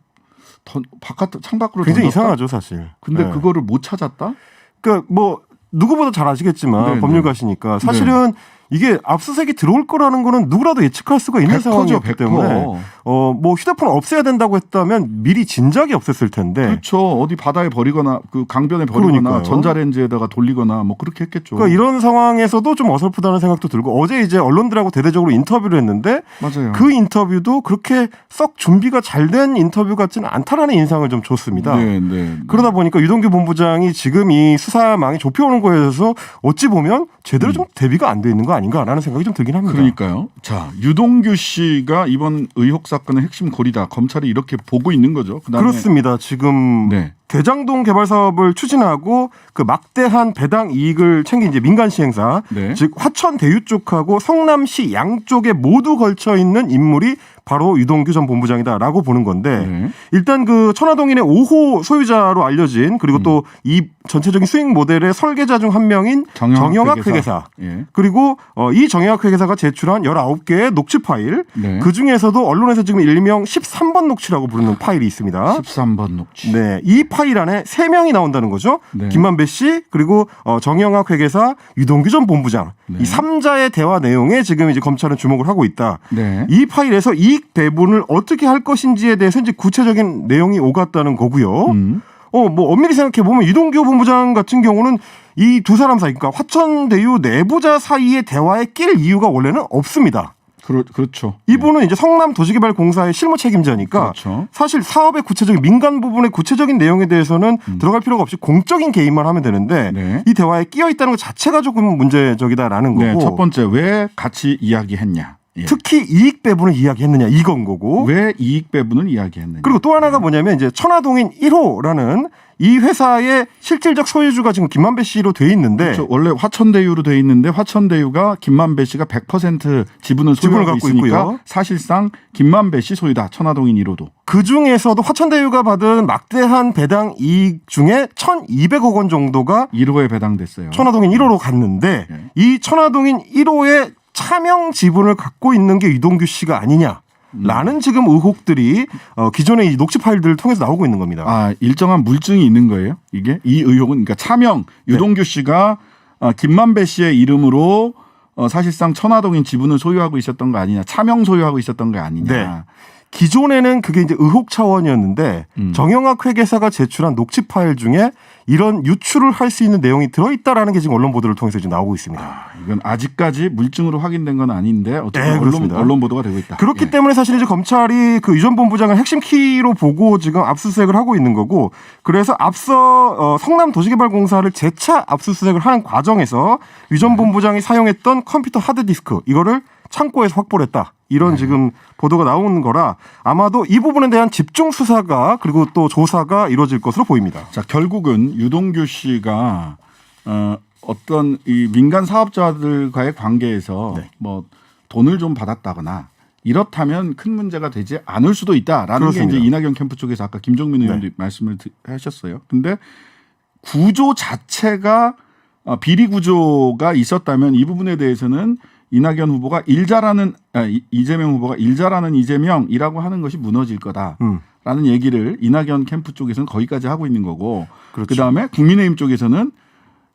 바깥 창밖으로 굉장히 이상하죠, 사실. 근데 그거를 못 찾았다? 그러니까 뭐 누구보다 잘 아시겠지만 법률가시니까 사실은 이게 압수수색이 들어올 거라는 거는 누구라도 예측할 수가 있는 상황이었기 때문에 뭐 휴대폰 없애야 된다고 했다면 미리 진작에 없앴을 텐데. 그렇죠. 어디 바다에 버리거나 그 강변에 버리거나 그러니까요. 전자레인지에다가 돌리거나 뭐 그렇게 했겠죠. 그러니까 이런 상황에서도 좀 어설프다는 생각도 들고 어제 이제 언론들하고 대대적으로 인터뷰를 했는데 맞아요. 그 인터뷰도 그렇게 썩 준비가 잘 된 인터뷰 같지는 않다라는 인상을 좀 줬습니다. 네. 그러다 보니까 유동규 본부장이 지금 이 수사망이 좁혀오는 거에 대해서 어찌 보면 제대로 좀 대비가 안 돼 있는 거 아닌가라는 생각이 좀 들긴 합니다. 그러니까요. 자, 유동규 씨가 이번 의혹 사건의 핵심 고리다. 검찰이 이렇게 보고 있는 거죠. 그다음에 그렇습니다. 지금 대장동 개발 사업을 추진하고 그 막대한 배당 이익을 챙긴 이제 민간 시행사, 즉 화천 대유 쪽하고 성남시 양쪽에 모두 걸쳐 있는 인물이 바로 유동규 전 본부장이다라고 보는 건데 일단 그 천화동인의 5호 소유자로 알려진 그리고 또 이 전체적인 수익 모델의 설계자 중 한 명인 정영학 회계사 그리고 이 정영학 회계사가 제출한 19개의 녹취 파일 그 중에서도 언론에서 지금 일명 13번 녹취라고 부르는 파일이 있습니다. 13번 녹취. 네, 이 파일 안에 3명이 나온다는 거죠. 김만배 씨 그리고 정영학 회계사 유동규 전 본부장 이 3자의 대화 내용에 지금 이제 검찰은 주목을 하고 있다. 이 파일에서 이익 배분을 어떻게 할 것인지에 대해서 이제 구체적인 내용이 오갔다는 거고요. 뭐 엄밀히 생각해 보면 유동규 본부장 같은 경우는 이 두 사람 사이, 그러니까 화천대유 내부자 사이의 대화에 낄 이유가 원래는 없습니다. 그렇죠. 이분은 이제 성남도시개발공사의 실무 책임자니까 사실 사업의 구체적인 민간 부분의 구체적인 내용에 대해서는 들어갈 필요가 없이 공적인 개입만 하면 되는데 이 대화에 끼어 있다는 것 자체가 조금 문제적이다라는 거고. 첫 번째 왜 같이 이야기했냐. 특히 이익 배분을 이야기했느냐 이건 거고. 왜 이익 배분을 이야기했느냐. 그리고 또 하나가 뭐냐면 이제 천화동인 1호라는 이 회사의 실질적 소유주가 지금 김만배 씨로 돼 있는데 그렇죠. 원래 화천대유로 돼 있는데 화천대유가 김만배 씨가 100% 지분을 소유하고 있으니까 있고요. 사실상 김만배 씨 소유다. 천화동인 1호도. 그중에서도 화천대유가 받은 막대한 배당 이익 중에 1,200억 원 정도가 1호에 배당됐어요. 천화동인 1호로 갔는데 이 천화동인 1호의 차명 지분을 갖고 있는 게 유동규 씨가 아니냐라는 지금 의혹들이 기존의 이 녹취 파일들을 통해서 나오고 있는 겁니다. 아, 일정한 물증이 있는 거예요? 이게 이 의혹은 그러니까 차명 유동규 씨가 김만배 씨의 이름으로 사실상 천화동인 지분을 소유하고 있었던 거 아니냐, 차명 소유하고 있었던 거 아니냐. 기존에는 그게 이제 의혹 차원이었는데 정영학 회계사가 제출한 녹취 파일 중에 이런 유출을 할 수 있는 내용이 들어있다라는 게 지금 언론 보도를 통해서 지금 나오고 있습니다. 이건 아직까지 물증으로 확인된 건 아닌데 어쨌든 언론 보도가 되고 있다. 그렇기 때문에 사실 이제 검찰이 그 유 전 본부장을 핵심 키로 보고 지금 압수수색을 하고 있는 거고 그래서 앞서 성남도시개발공사를 재차 압수수색을 하는 과정에서 유 전 본부장이 사용했던 컴퓨터 하드디스크 이거를 창고에서 확보를 했다. 이런 지금 보도가 나오는 거라 아마도 이 부분에 대한 집중 수사가 그리고 또 조사가 이루어질 것으로 보입니다. 자, 결국은 유동규 씨가 어떤 이 민간 사업자들과의 관계에서 뭐 돈을 좀 받았다거나 이렇다면 큰 문제가 되지 않을 수도 있다라는 그렇습니다. 게 이제 이낙연 캠프 쪽에서 아까 김종민 의원도 말씀을 하셨어요. 근데 구조 자체가 비리 구조가 있었다면 이 부분에 대해서는 이낙연 후보가 이재명 후보가 일 잘하는 이재명이라고 하는 것이 무너질 거다라는 얘기를 이낙연 캠프 쪽에서는 거기까지 하고 있는 거고 그다음에 국민의힘 쪽에서는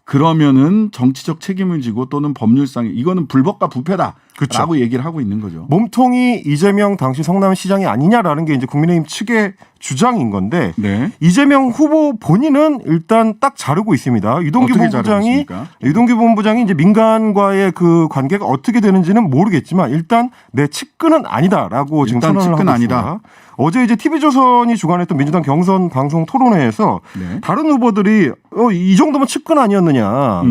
그러면은 정치적 책임을 지고 또는 법률상 이거는 불법과 부패다라고 얘기를 하고 있는 거죠. 몸통이 이재명 당시 성남시장이 아니냐라는 게 이제 국민의힘 측의 주장인 건데 이재명 후보 본인은 일단 딱 자르고 있습니다. 유동규 본부장이 이제 민간과의 그 관계가 어떻게 되는지는 모르겠지만 일단 내 측근은 아니다라고 지금 선언을 하고 있습니다. 어제 이제 TV조선이 주관했던 민주당 경선 방송 토론회에서 다른 후보들이 이 정도면 측근 아니었느냐.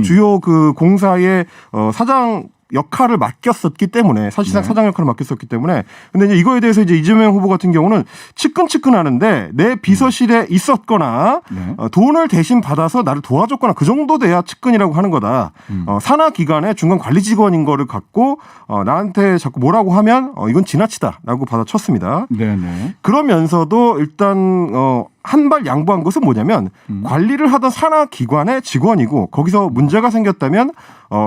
주요 그 공사의 사장 역할을 맡겼었기 때문에 사실상 사장 역할을 맡겼었기 때문에 근데 이제 이거에 대해서 이제 이재명 후보 같은 경우는 측근하는데 내 비서실에 있었거나 돈을 대신 받아서 나를 도와줬거나 그 정도 돼야 측근이라고 하는 거다. 산하 기관의 중간 관리 직원인 거를 갖고 나한테 자꾸 뭐라고 하면 이건 지나치다라고 받아쳤습니다. 그러면서도 일단 한 발 양보한 것은 뭐냐면 관리를 하던 산하 기관의 직원이고 거기서 문제가 생겼다면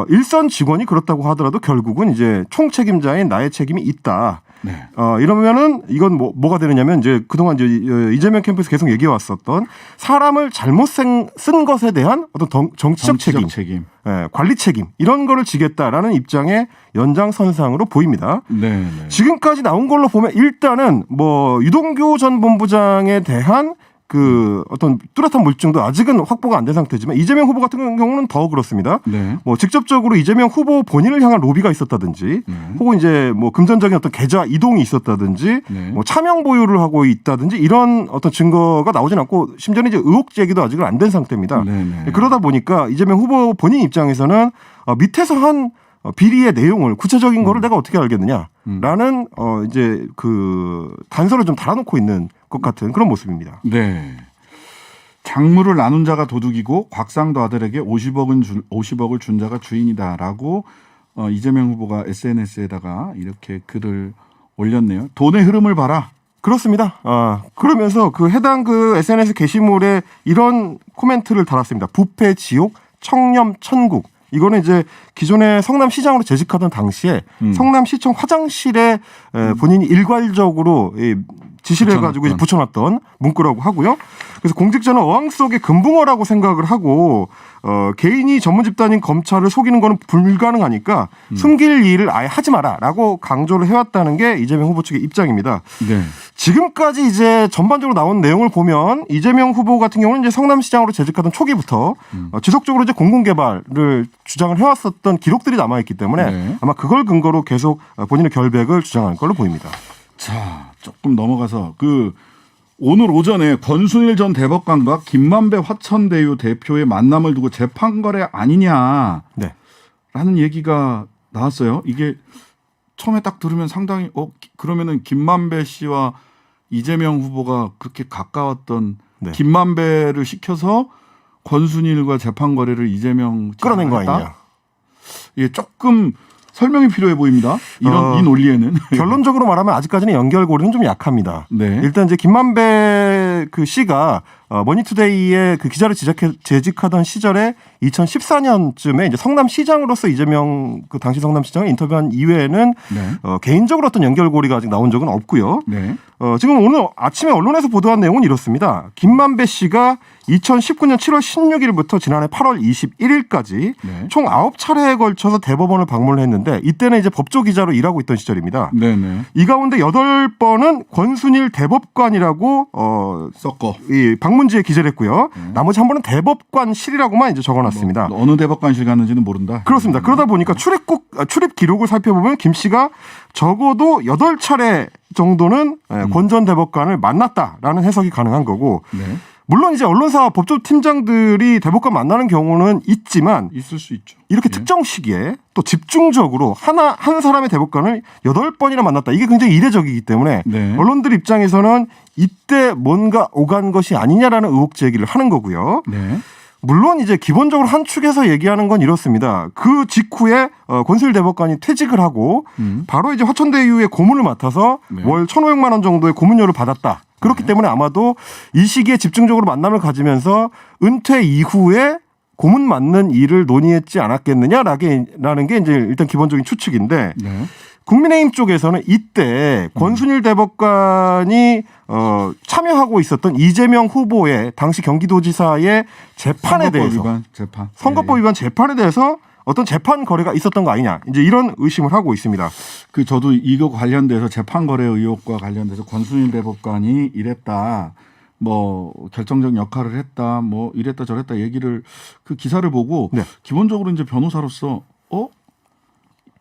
일선 직원이 그렇다고 하더라도 결국은 이제 총책임자인 나의 책임이 있다. 네. 이러면은 이건 뭐가 되느냐면 이제 그동안 이제 이재명 캠프에서 계속 얘기해 왔었던 사람을 잘못 쓴 것에 대한 어떤 정치적 책임. 예, 관리 책임 이런 거를 지겠다라는 입장의 연장선상으로 보입니다. 네. 지금까지 나온 걸로 보면 일단은 뭐 유동규 전 본부장에 대한 그 어떤 뚜렷한 물증도 아직은 확보가 안 된 상태지만 이재명 후보 같은 경우는 더 그렇습니다. 네. 뭐 직접적으로 이재명 후보 본인을 향한 로비가 있었다든지 혹은 이제 뭐 금전적인 어떤 계좌 이동이 있었다든지 뭐 차명 보유를 하고 있다든지 이런 어떤 증거가 나오진 않고 심지어는 이제 의혹 제기도 아직은 안 된 상태입니다. 그러다 보니까 이재명 후보 본인 입장에서는 밑에서 한 비리의 내용을 구체적인 거를 내가 어떻게 알겠느냐라는 이제 그 단서를 좀 달아놓고 있는 것 같은 그런 모습입니다. 네. 작물을 나눈 자가 도둑이고 곽상도 아들에게 50억을 준 자가 주인이다라고 이재명 후보가 SNS에다가 이렇게 글을 올렸네요. 돈의 흐름을 봐라. 그렇습니다. 그러면서 그 해당 그 SNS 게시물에 이런 코멘트를 달았습니다. 부패 지옥 청렴 천국. 이거는 이제 기존에 성남시장으로 재직하던 당시에 성남시청 화장실에 본인이 일괄적으로 지시를 해가지고 이제 붙여놨던 문구라고 하고요. 그래서 공직자는 어항 속의 금붕어라고 생각을 하고 개인이 전문 집단인 검찰을 속이는 거는 불가능하니까 숨길 일을 아예 하지 마라라고 강조를 해왔다는 게 이재명 후보 측의 입장입니다. 네. 지금까지 이제 전반적으로 나온 내용을 보면 이재명 후보 같은 경우는 이제 성남시장으로 재직하던 초기부터 지속적으로 이제 공공개발을 주장을 해왔었던 기록들이 남아있기 때문에 아마 그걸 근거로 계속 본인의 결백을 주장할 걸로 보입니다. 자, 조금 넘어가서 오늘 오전에 권순일 전 대법관과 김만배 화천대유 대표의 만남을 두고 재판 거래 아니냐라는 얘기가 나왔어요. 이게 처음에 딱 들으면 상당히 그러면은 김만배 씨와 이재명 후보가 그렇게 가까웠던 김만배를 시켜서 권순일과 재판 거래를 이재명 끌어낸 거 아니냐? 예, 조금 설명이 필요해 보입니다. 이 논리에는 결론적으로 말하면 아직까지는 연결고리는 좀 약합니다. 일단 이제 김만배 그 씨가 머니투데이의 그 기자를 재직하던 시절에 2014년쯤에 이제 성남시장으로서 이재명 그 당시 성남시장을 인터뷰한 이외에는 개인적으로 어떤 연결고리가 아직 나온 적은 없고요. 지금 오늘 아침에 언론에서 보도한 내용은 이렇습니다. 김만배 씨가 2019년 7월 16일부터 지난해 8월 21일까지 총 9차례에 걸쳐서 대법원을 방문을 했는데 이때는 이제 법조 기자로 일하고 있던 시절입니다. 이 가운데 8번은 권순일 대법관이라고 썼고 방문지에 기재를 했고요. 나머지 한 번은 대법관실이라고만 이제 적어놨습니다. 어느 대법관실 갔는지는 모른다. 그렇습니다. 그러다 보니까 출입 기록을 살펴보면 김 씨가 적어도 8차례 정도는 권 전 대법관을 만났다라는 해석이 가능한 거고 물론 이제 언론사 법조팀장들이 대법관 만나는 경우는 있지만 있을 수 있죠. 이렇게 특정 시기에 또 집중적으로 한 사람의 대법관을 8번이나 만났다. 이게 굉장히 이례적이기 때문에 언론들 입장에서는 이때 뭔가 오간 것이 아니냐라는 의혹 제기를 하는 거고요. 물론 이제 기본적으로 한 축에서 얘기하는 건 이렇습니다. 그 직후에 권순일 대법관이 퇴직을 하고 바로 이제 화천대유의 고문을 맡아서 월 1,500만 원 정도의 고문료를 받았다. 그렇기 때문에 아마도 이 시기에 집중적으로 만남을 가지면서 은퇴 이후에 고문 맡는 일을 논의했지 않았겠느냐라는 게 이제 일단 기본적인 추측인데 국민의힘 쪽에서는 이때 권순일 대법관이 참여하고 있었던 이재명 후보의 당시 경기도지사의 재판에 대해서 선거법 위반 재판에 대해서 어떤 재판 거래가 있었던 거 아니냐 이제 이런 의심을 하고 있습니다. 저도 이거 관련돼서 재판 거래 의혹과 관련돼서 권순일 대법관이 이랬다. 뭐 결정적 역할을 했다. 뭐 이랬다 저랬다 얘기를 그 기사를 보고 기본적으로 이제 변호사로서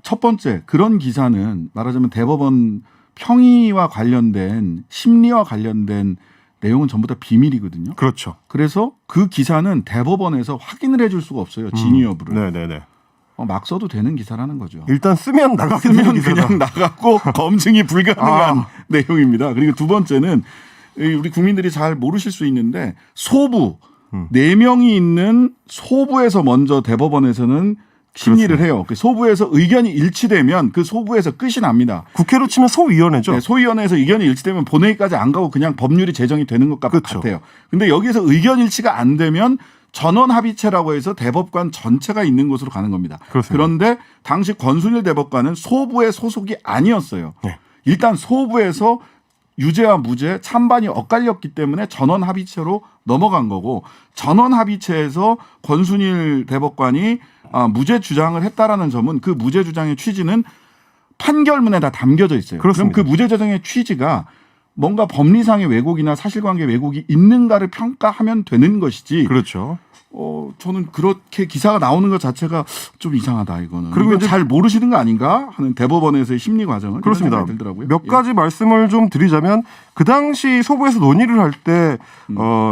첫 번째 그런 기사는 말하자면 대법원 평의와 관련된 심리와 관련된 내용은 전부 다 비밀이거든요. 그렇죠. 그래서 그 기사는 대법원에서 확인을 해줄 수가 없어요. 진위 여부를. 막 써도 되는 기사라는 거죠. 일단 쓰면 그냥 나가고 검증이 불가능한 내용입니다. 그리고 두 번째는 우리 국민들이 잘 모르실 수 있는데 소부 4명이 있는 소부에서 먼저 대법원에서는 심리를 해요. 그 소부에서 의견이 일치되면 그 소부에서 끝이 납니다. 국회로 치면 소위원회죠. 소위원회에서 의견이 일치되면 본회의까지 안 가고 그냥 법률이 제정이 되는 것 같아요. 근데 여기서 의견 일치가 안 되면 전원 합의체라고 해서 대법관 전체가 있는 곳으로 가는 겁니다. 그런데 당시 권순일 대법관은 소부의 소속이 아니었어요. 일단 소부에서 유죄와 무죄 찬반이 엇갈렸기 때문에 전원 합의체로 넘어간 거고 전원 합의체에서 권순일 대법관이 무죄 주장을 했다라는 점은 그 무죄 주장의 취지는 판결문에 다 담겨져 있어요. 그렇습니다. 그럼 그 무죄 주장의 취지가 뭔가 법리상의 왜곡이나 사실관계 왜곡이 있는가를 평가하면 되는 것이지. 그렇죠. 저는 그렇게 기사가 나오는 것 자체가 좀 이상하다 이거는. 그리고 이거 잘 모르시는 거 아닌가 하는 대법원에서의 심리 과정은 그렇습니다. 들더라고요. 몇 가지 말씀을 좀 드리자면 그 당시 소부에서 논의를 할 때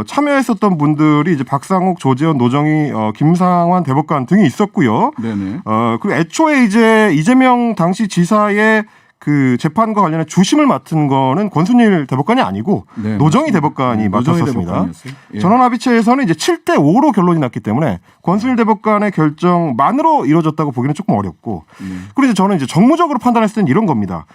참여했었던 분들이 이제 박상욱, 조재현, 노정희, 김상환 대법관 등이 있었고요. 네네. 그리고 애초에 이제 이재명 당시 지사의 그 재판과 관련해 주심을 맡은 거는 권순일 대법관이 아니고 네, 노정희 대법관이 노정희 맡았었습니다. 대법관이었어요. 예. 전원합의체에서는 이제 7대5로 결론이 났기 때문에 권순일 대법관의 결정만으로 이루어졌다고 보기는 조금 어렵고 그리고 이제 저는 이제 정무적으로 판단했을 때는 이런 겁니다.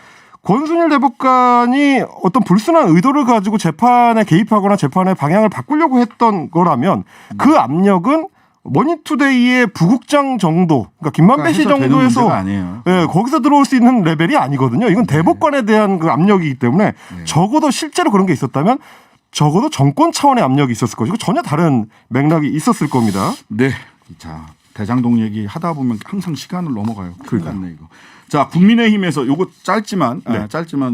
권순일 대법관이 어떤 불순한 의도를 가지고 재판에 개입하거나 재판의 방향을 바꾸려고 했던 거라면 그 압력은 머니투데이의 부국장 정도, 그러니까 김만배 씨 정도에서 예, 거기서 들어올 수 있는 레벨이 아니거든요. 이건 대법관에 대한 그 압력이기 때문에 적어도 실제로 그런 게 있었다면 적어도 정권 차원의 압력이 있었을 것이고 전혀 다른 맥락이 있었을 겁니다. 네. 자, 대장동 얘기 하다 보면 항상 시간을 넘어가요. 큰일 났네 이거. 자, 국민의힘에서 요거 짧지만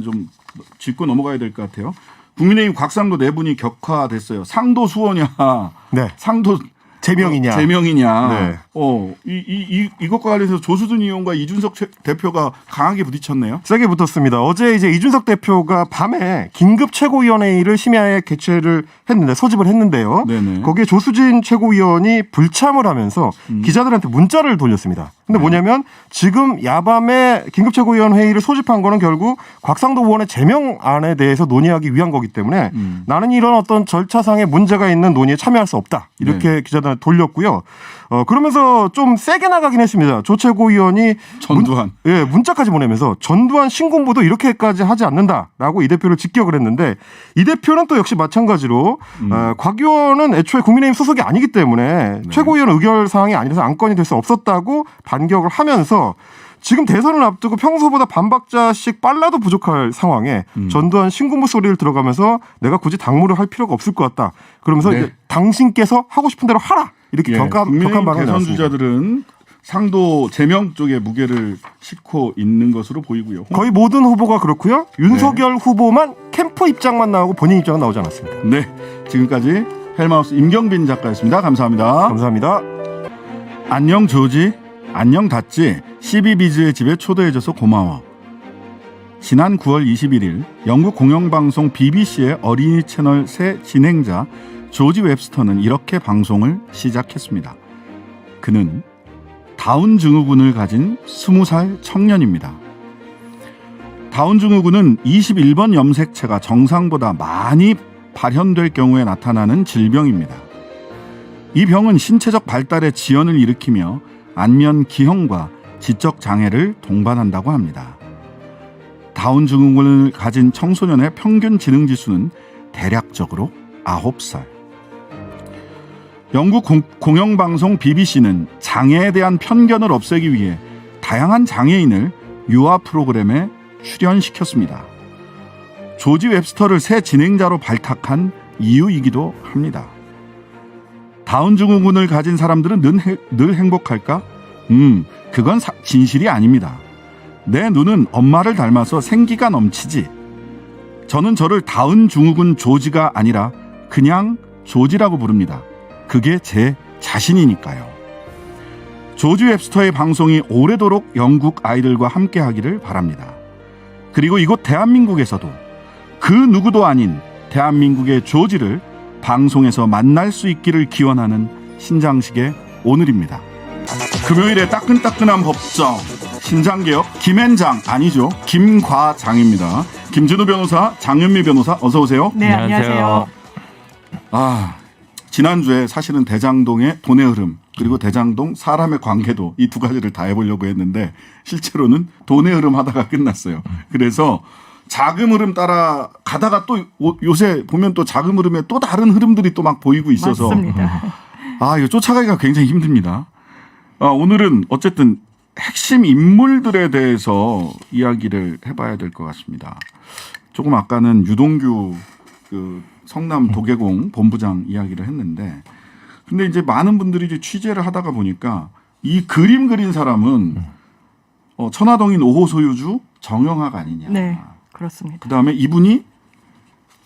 좀 짚고 넘어가야 될 것 같아요. 국민의힘 곽상도 네 분이 격화됐어요. 상도 수호냐, 상도 제명이냐. 네. 이것과 관련해서 조수든 의원과 이준석 대표가 강하게 부딪혔네요. 세게 붙었습니다. 어제 이제 이준석 대표가 밤에 긴급 최고위원회의를 심야에 개최를 했는데 소집을 했는데요. 네네. 거기에 조수진 최고위원이 불참을 하면서 기자들한테 문자를 돌렸습니다. 근데 뭐냐면 지금 야밤에 긴급 최고위원회의를 소집한 거는 결국 곽상도 의원의 제명안에 대해서 논의하기 위한 거기 때문에 나는 이런 어떤 절차상의 문제가 있는 논의에 참여할 수 없다. 이렇게 기자들한테 돌렸고요. 그러면서 좀 세게 나가긴 했습니다. 조 최고위원이 전두환. 문자까지 보내면서 전두환 신공부도 이렇게까지 하지 않는다라고 이 대표를 직격을 했는데 이 대표는 또 역시 마찬가지로 곽 의원은 애초에 국민의힘 소속이 아니기 때문에 최고위원 의결 사항이 아니라서 안건이 될 수 없었다고 반격을 하면서 지금 대선을 앞두고 평소보다 반박자씩 빨라도 부족할 상황에 전두환 신군부 소리를 들어가면서 내가 굳이 당무를 할 필요가 없을 것 같다. 그러면서 이제 당신께서 하고 싶은 대로 하라. 이렇게 격한 발언을 대선 나왔습니다. 주자들은 상도 제명 쪽에 무게를 싣고 있는 것으로 보이고요. 거의 모든 후보가 그렇고요. 윤석열 후보만 캠프 입장만 나오고 본인 입장은 나오지 않았습니다. 네, 지금까지 헬마우스 임경빈 작가였습니다. 감사합니다. 감사합니다. 안녕 조지, 안녕 닷지, CB비즈의 집에 초대해줘서 고마워. 지난 9월 21일 영국 공영방송 BBC의 어린이 채널 새 진행자 조지 웹스터는 이렇게 방송을 시작했습니다. 그는 다운 증후군을 가진 20살 청년입니다. 다운 증후군은 21번 염색체가 정상보다 많이 발현될 경우에 나타나는 질병입니다. 이 병은 신체적 발달의 지연을 일으키며 안면 기형과 지적 장애를 동반한다고 합니다. 다운 증후군을 가진 청소년의 평균 지능 지수는 대략적으로 9살. 영국 공영방송 BBC는 장애에 대한 편견을 없애기 위해 다양한 장애인을 유아 프로그램에 출연시켰습니다. 조지 웹스터를 새 진행자로 발탁한 이유이기도 합니다. 다운 증후군을 가진 사람들은 늘 행복할까? 그건 진실이 아닙니다. 내 눈은 엄마를 닮아서 생기가 넘치지. 저는 저를 다운 증후군 조지가 아니라 그냥 조지라고 부릅니다. 그게 제 자신이니까요. 조지 웹스터의 방송이 오래도록 영국 아이들과 함께 하기를 바랍니다. 그리고 이곳 대한민국에서도 그 누구도 아닌 대한민국의 조지를 방송에서 만날 수 있기를 기원하는 신장식의 오늘입니다. 금요일에 따끈따끈한 법정 신장개혁 김앤장 아니죠 김과장입니다. 김준우 변호사, 장윤미 변호사 어서 오세요. 네, 안녕하세요. 지난주에 사실은 대장동의 돈의 흐름 그리고 대장동 사람의 관계도 이 두 가지를 다 해보려고 했는데 실제로는 돈의 흐름 하다가 끝났어요. 그래서 자금 흐름 따라 가다가 또 요새 보면 또 자금 흐름에 또 다른 흐름들이 또 막 보이고 있어서 맞습니다. 이거 쫓아가기가 굉장히 힘듭니다. 오늘은 어쨌든 핵심 인물들에 대해서 이야기를 해봐야 될 것 같습니다. 조금 아까는 유동규 그 성남 도계공 본부장 이야기를 했는데, 근데 이제 많은 분들이 이제 취재를 하다가 보니까 이 그림 그린 사람은 천화동인 5호 소유주 정영학 아니냐. 네, 그렇습니다. 그다음에 이분이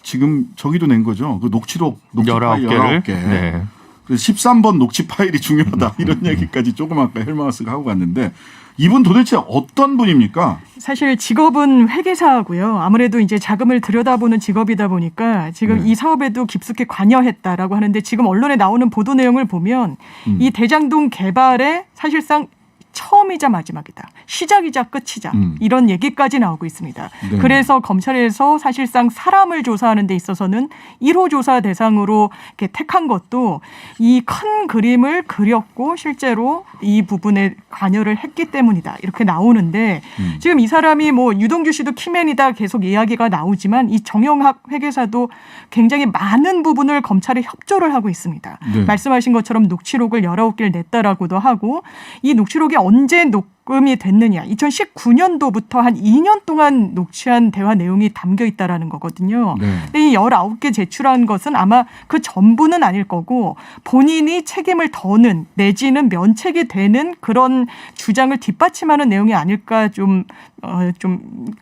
지금 저기도 낸 거죠. 그 녹취록 19개. 네. 13번 녹취 파일이 중요하다. 이런 얘기까지 조금 아까 헬마우스가 하고 갔는데, 이분 도대체 어떤 분입니까? 사실 직업은 회계사고요. 아무래도 이제 자금을 들여다보는 직업이다 보니까 지금 이 사업에도 깊숙이 관여했다라고 하는데, 지금 언론에 나오는 보도 내용을 보면 이 대장동 개발에 사실상 처음이자 마지막이다. 시작이자 끝이자. 이런 얘기까지 나오고 있습니다. 네. 그래서 검찰에서 사실상 사람을 조사하는 데 있어서는 1호 조사 대상으로 이렇게 택한 것도 이 큰 그림을 그렸고 실제로 이 부분에 관여를 했기 때문이다. 이렇게 나오는데 지금 이 사람이 뭐 유동규 씨도 키맨이다 계속 이야기가 나오지만 이 정영학 회계사도 굉장히 많은 부분을 검찰에 협조를 하고 있습니다. 네. 말씀하신 것처럼 녹취록을 19개를 냈다라고도 하고, 이 녹취록이 언제 녹음이 됐느냐. 2019년도부터 한 2년 동안 녹취한 대화 내용이 담겨 있다라는 거거든요. 네. 근데 이 19개 제출한 것은 아마 그 전부는 아닐 거고, 본인이 책임을 더는 내지는 면책이 되는 그런 주장을 뒷받침하는 내용이 아닐까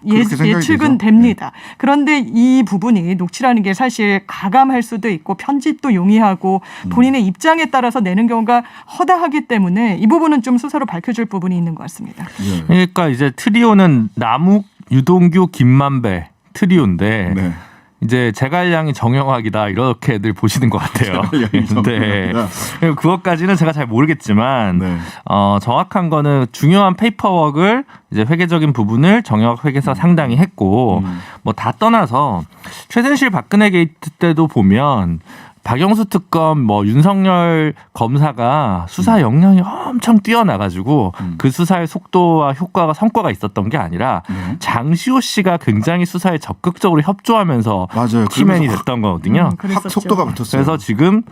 예측은 됩니다. 네. 그런데 이 부분이 녹취라는 게 사실 가감할 수도 있고 편집도 용이하고 본인의 입장에 따라서 내는 경우가 허다하기 때문에 이 부분은 좀 스스로 밝혀줄 부분이 있는 것 같습니다. 네. 그러니까 이제 트리오는 남욱, 유동규, 김만배 트리오인데 네. 이제 제갈량이 정영학이다 이렇게들 보시는 것 같아요. 네. 그것까지는 제가 잘 모르겠지만 네. 정확한 거는 중요한 페이퍼워크를 이제 회계적인 부분을 정영학 회계사 상당히 했고 뭐 다 떠나서 최순실 박근혜 게이트 때도 보면 박영수 특검 뭐 윤석열 검사가 수사 역량이 엄청 뛰어나가지고 그 수사의 속도와 효과가 성과가 있었던 게 아니라 장시호 씨가 굉장히 수사에 적극적으로 협조하면서 맞아요. 키맨이 됐던 거거든요. 확 속도가 붙었어요. 그래서 지금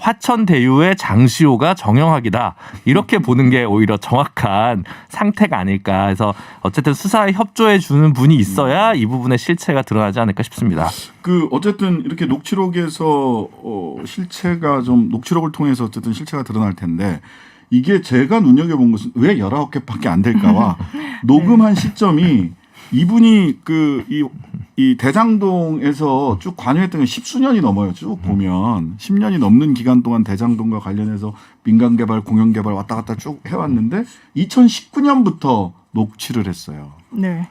화천 대유의 장시호가 정영학이다 이렇게 보는 게 오히려 정확한 상태가 아닐까. 해서 어쨌든 수사에 협조해 주는 분이 있어야 이 부분의 실체가 드러나지 않을까 싶습니다. 어쨌든 이렇게 녹취록에서 실체가 좀 녹취록을 통해서 어쨌든 실체가 드러날 텐데, 이게 제가 눈여겨본 것은 왜 19개밖에 안 될까와 녹음한 시점이 이분이 이 대장동에서 쭉 관여했던 게 10수년이 넘어요. 쭉 보면 10년이 넘는 기간 동안 대장동과 관련해서 민간개발, 공영개발 왔다 갔다 쭉 해왔는데 2019년부터 녹취를 했어요. 네.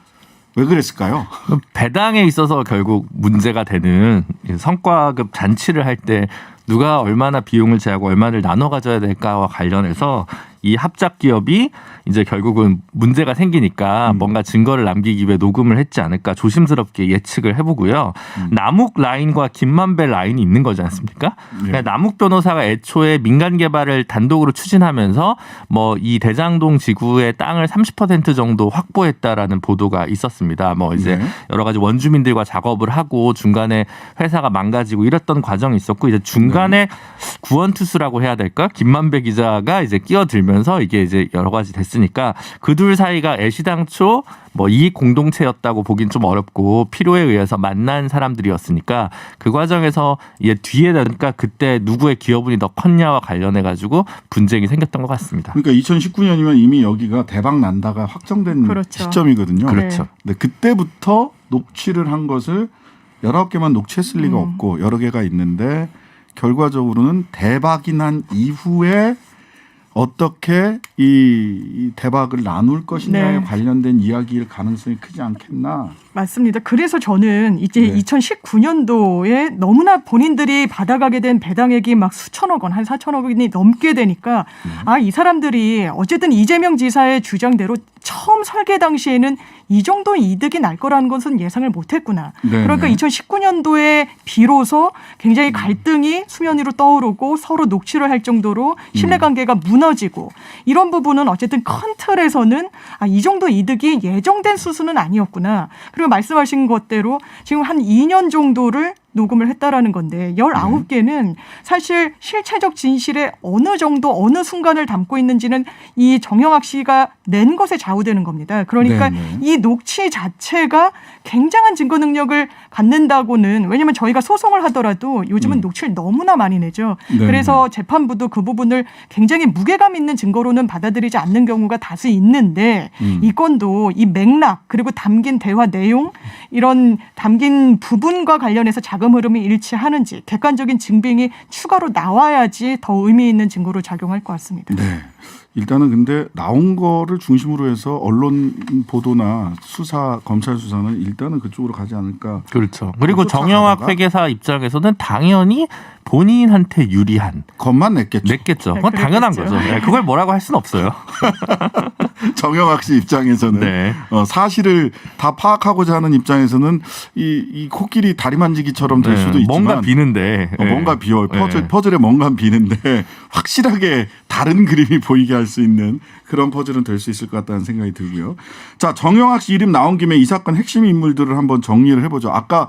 왜 그랬을까요? 배당에 있어서 결국 문제가 되는 성과급 잔치를 할 때 누가 얼마나 비용을 제하고 얼마를 나눠 가져야 될까와 관련해서 이 합작 기업이 이제 결국은 문제가 생기니까 뭔가 증거를 남기기 위해 녹음을 했지 않을까 조심스럽게 예측을 해보고요. 남욱 라인과 김만배 라인이 있는 거지 않습니까? 그러니까 남욱 변호사가 애초에 민간 개발을 단독으로 추진하면서 뭐 이 대장동 지구의 땅을 30% 정도 확보했다라는 보도가 있었습니다. 뭐 이제 여러 가지 원주민들과 작업을 하고 중간에 회사가 망가지고 이랬던 과정이 있었고, 이제 중간에 구원투수라고 해야 될까? 김만배 기자가 이제 끼어들면서 이게 이제 여러 가지 됐으니까 그 둘 사이가 애시당초 뭐 이익 공동체였다고 보긴 좀 어렵고 필요에 의해서 만난 사람들이었으니까 그 과정에서 이게 뒤에 그러니까 그때 누구의 기여분이 더 컸냐와 관련해 가지고 분쟁이 생겼던 것 같습니다. 그러니까 2019년이면 이미 여기가 대박 난다가 확정된 시점이거든요. 그렇죠. 네, 그때부터 녹취를 한 것을 19개만 녹취했을 리가 없고 여러 개가 있는데, 결과적으로는 대박이 난 이후에 어떻게 이 대박을 나눌 것이냐에 관련된 이야기일 가능성이 크지 않겠나. 맞습니다. 그래서 저는 이제 2019년도에 너무나 본인들이 받아가게 된 배당액이 막 수천억 원, 한 4천억 원이 넘게 되니까 이 사람들이 어쨌든 이재명 지사의 주장대로 처음 설계 당시에는 이 정도 이득이 날 거라는 것은 예상을 못했구나. 그러니까 2019년도에 비로소 굉장히 갈등이 수면 위로 떠오르고 서로 녹취를 할 정도로 신뢰관계가 무너지고, 이런 부분은 어쨌든 큰 틀에서는 이 정도 이득이 예정된 수순은 아니었구나. 그리고 말씀하신 것대로 지금 한 2년 정도를 녹음을 했다라는 건데 19개는 사실 실체적 진실에 어느 정도 어느 순간을 담고 있는지는 이 정영학 씨가 낸 것에 좌우되는 겁니다. 그러니까 이 녹취 자체가 굉장한 증거 능력을 갖는다고는 왜냐하면 저희가 소송을 하더라도 요즘은 녹취를 너무나 많이 내죠. 그래서 재판부도 그 부분을 굉장히 무게감 있는 증거로는 받아들이지 않는 경우가 다수 있는데 이 건도 이 맥락 그리고 담긴 대화 내용 이런 담긴 부분과 관련해서 자금 흐름이 일치하는지 객관적인 증빙이 추가로 나와야지 더 의미 있는 증거로 작용할 것 같습니다. 네. 일단은 근데 나온 거를 중심으로 해서 언론 보도나 수사, 검찰 수사는 일단은 그쪽으로 가지 않을까. 그렇죠. 그리고 정영학 회계사 입장에서는 당연히 본인한테 유리한 것만 냈겠죠. 그건 당연한 거죠. 네, 그걸 뭐라고 할 수는 없어요. 정영학 씨 입장에서는 네. 사실을 다 파악하고자 하는 입장에서는 이 코끼리 다리 만지기처럼 될 수도 있지만 뭔가 비는데 뭔가 비어요. 퍼즐에 뭔가 비는데 확실하게 다른 그림이 보이게 할 수 있는 그런 퍼즐은 될 수 있을 것 같다는 생각이 들고요. 자, 정영학 씨 이름 나온 김에 이 사건 핵심 인물들을 한번 정리를 해보죠. 아까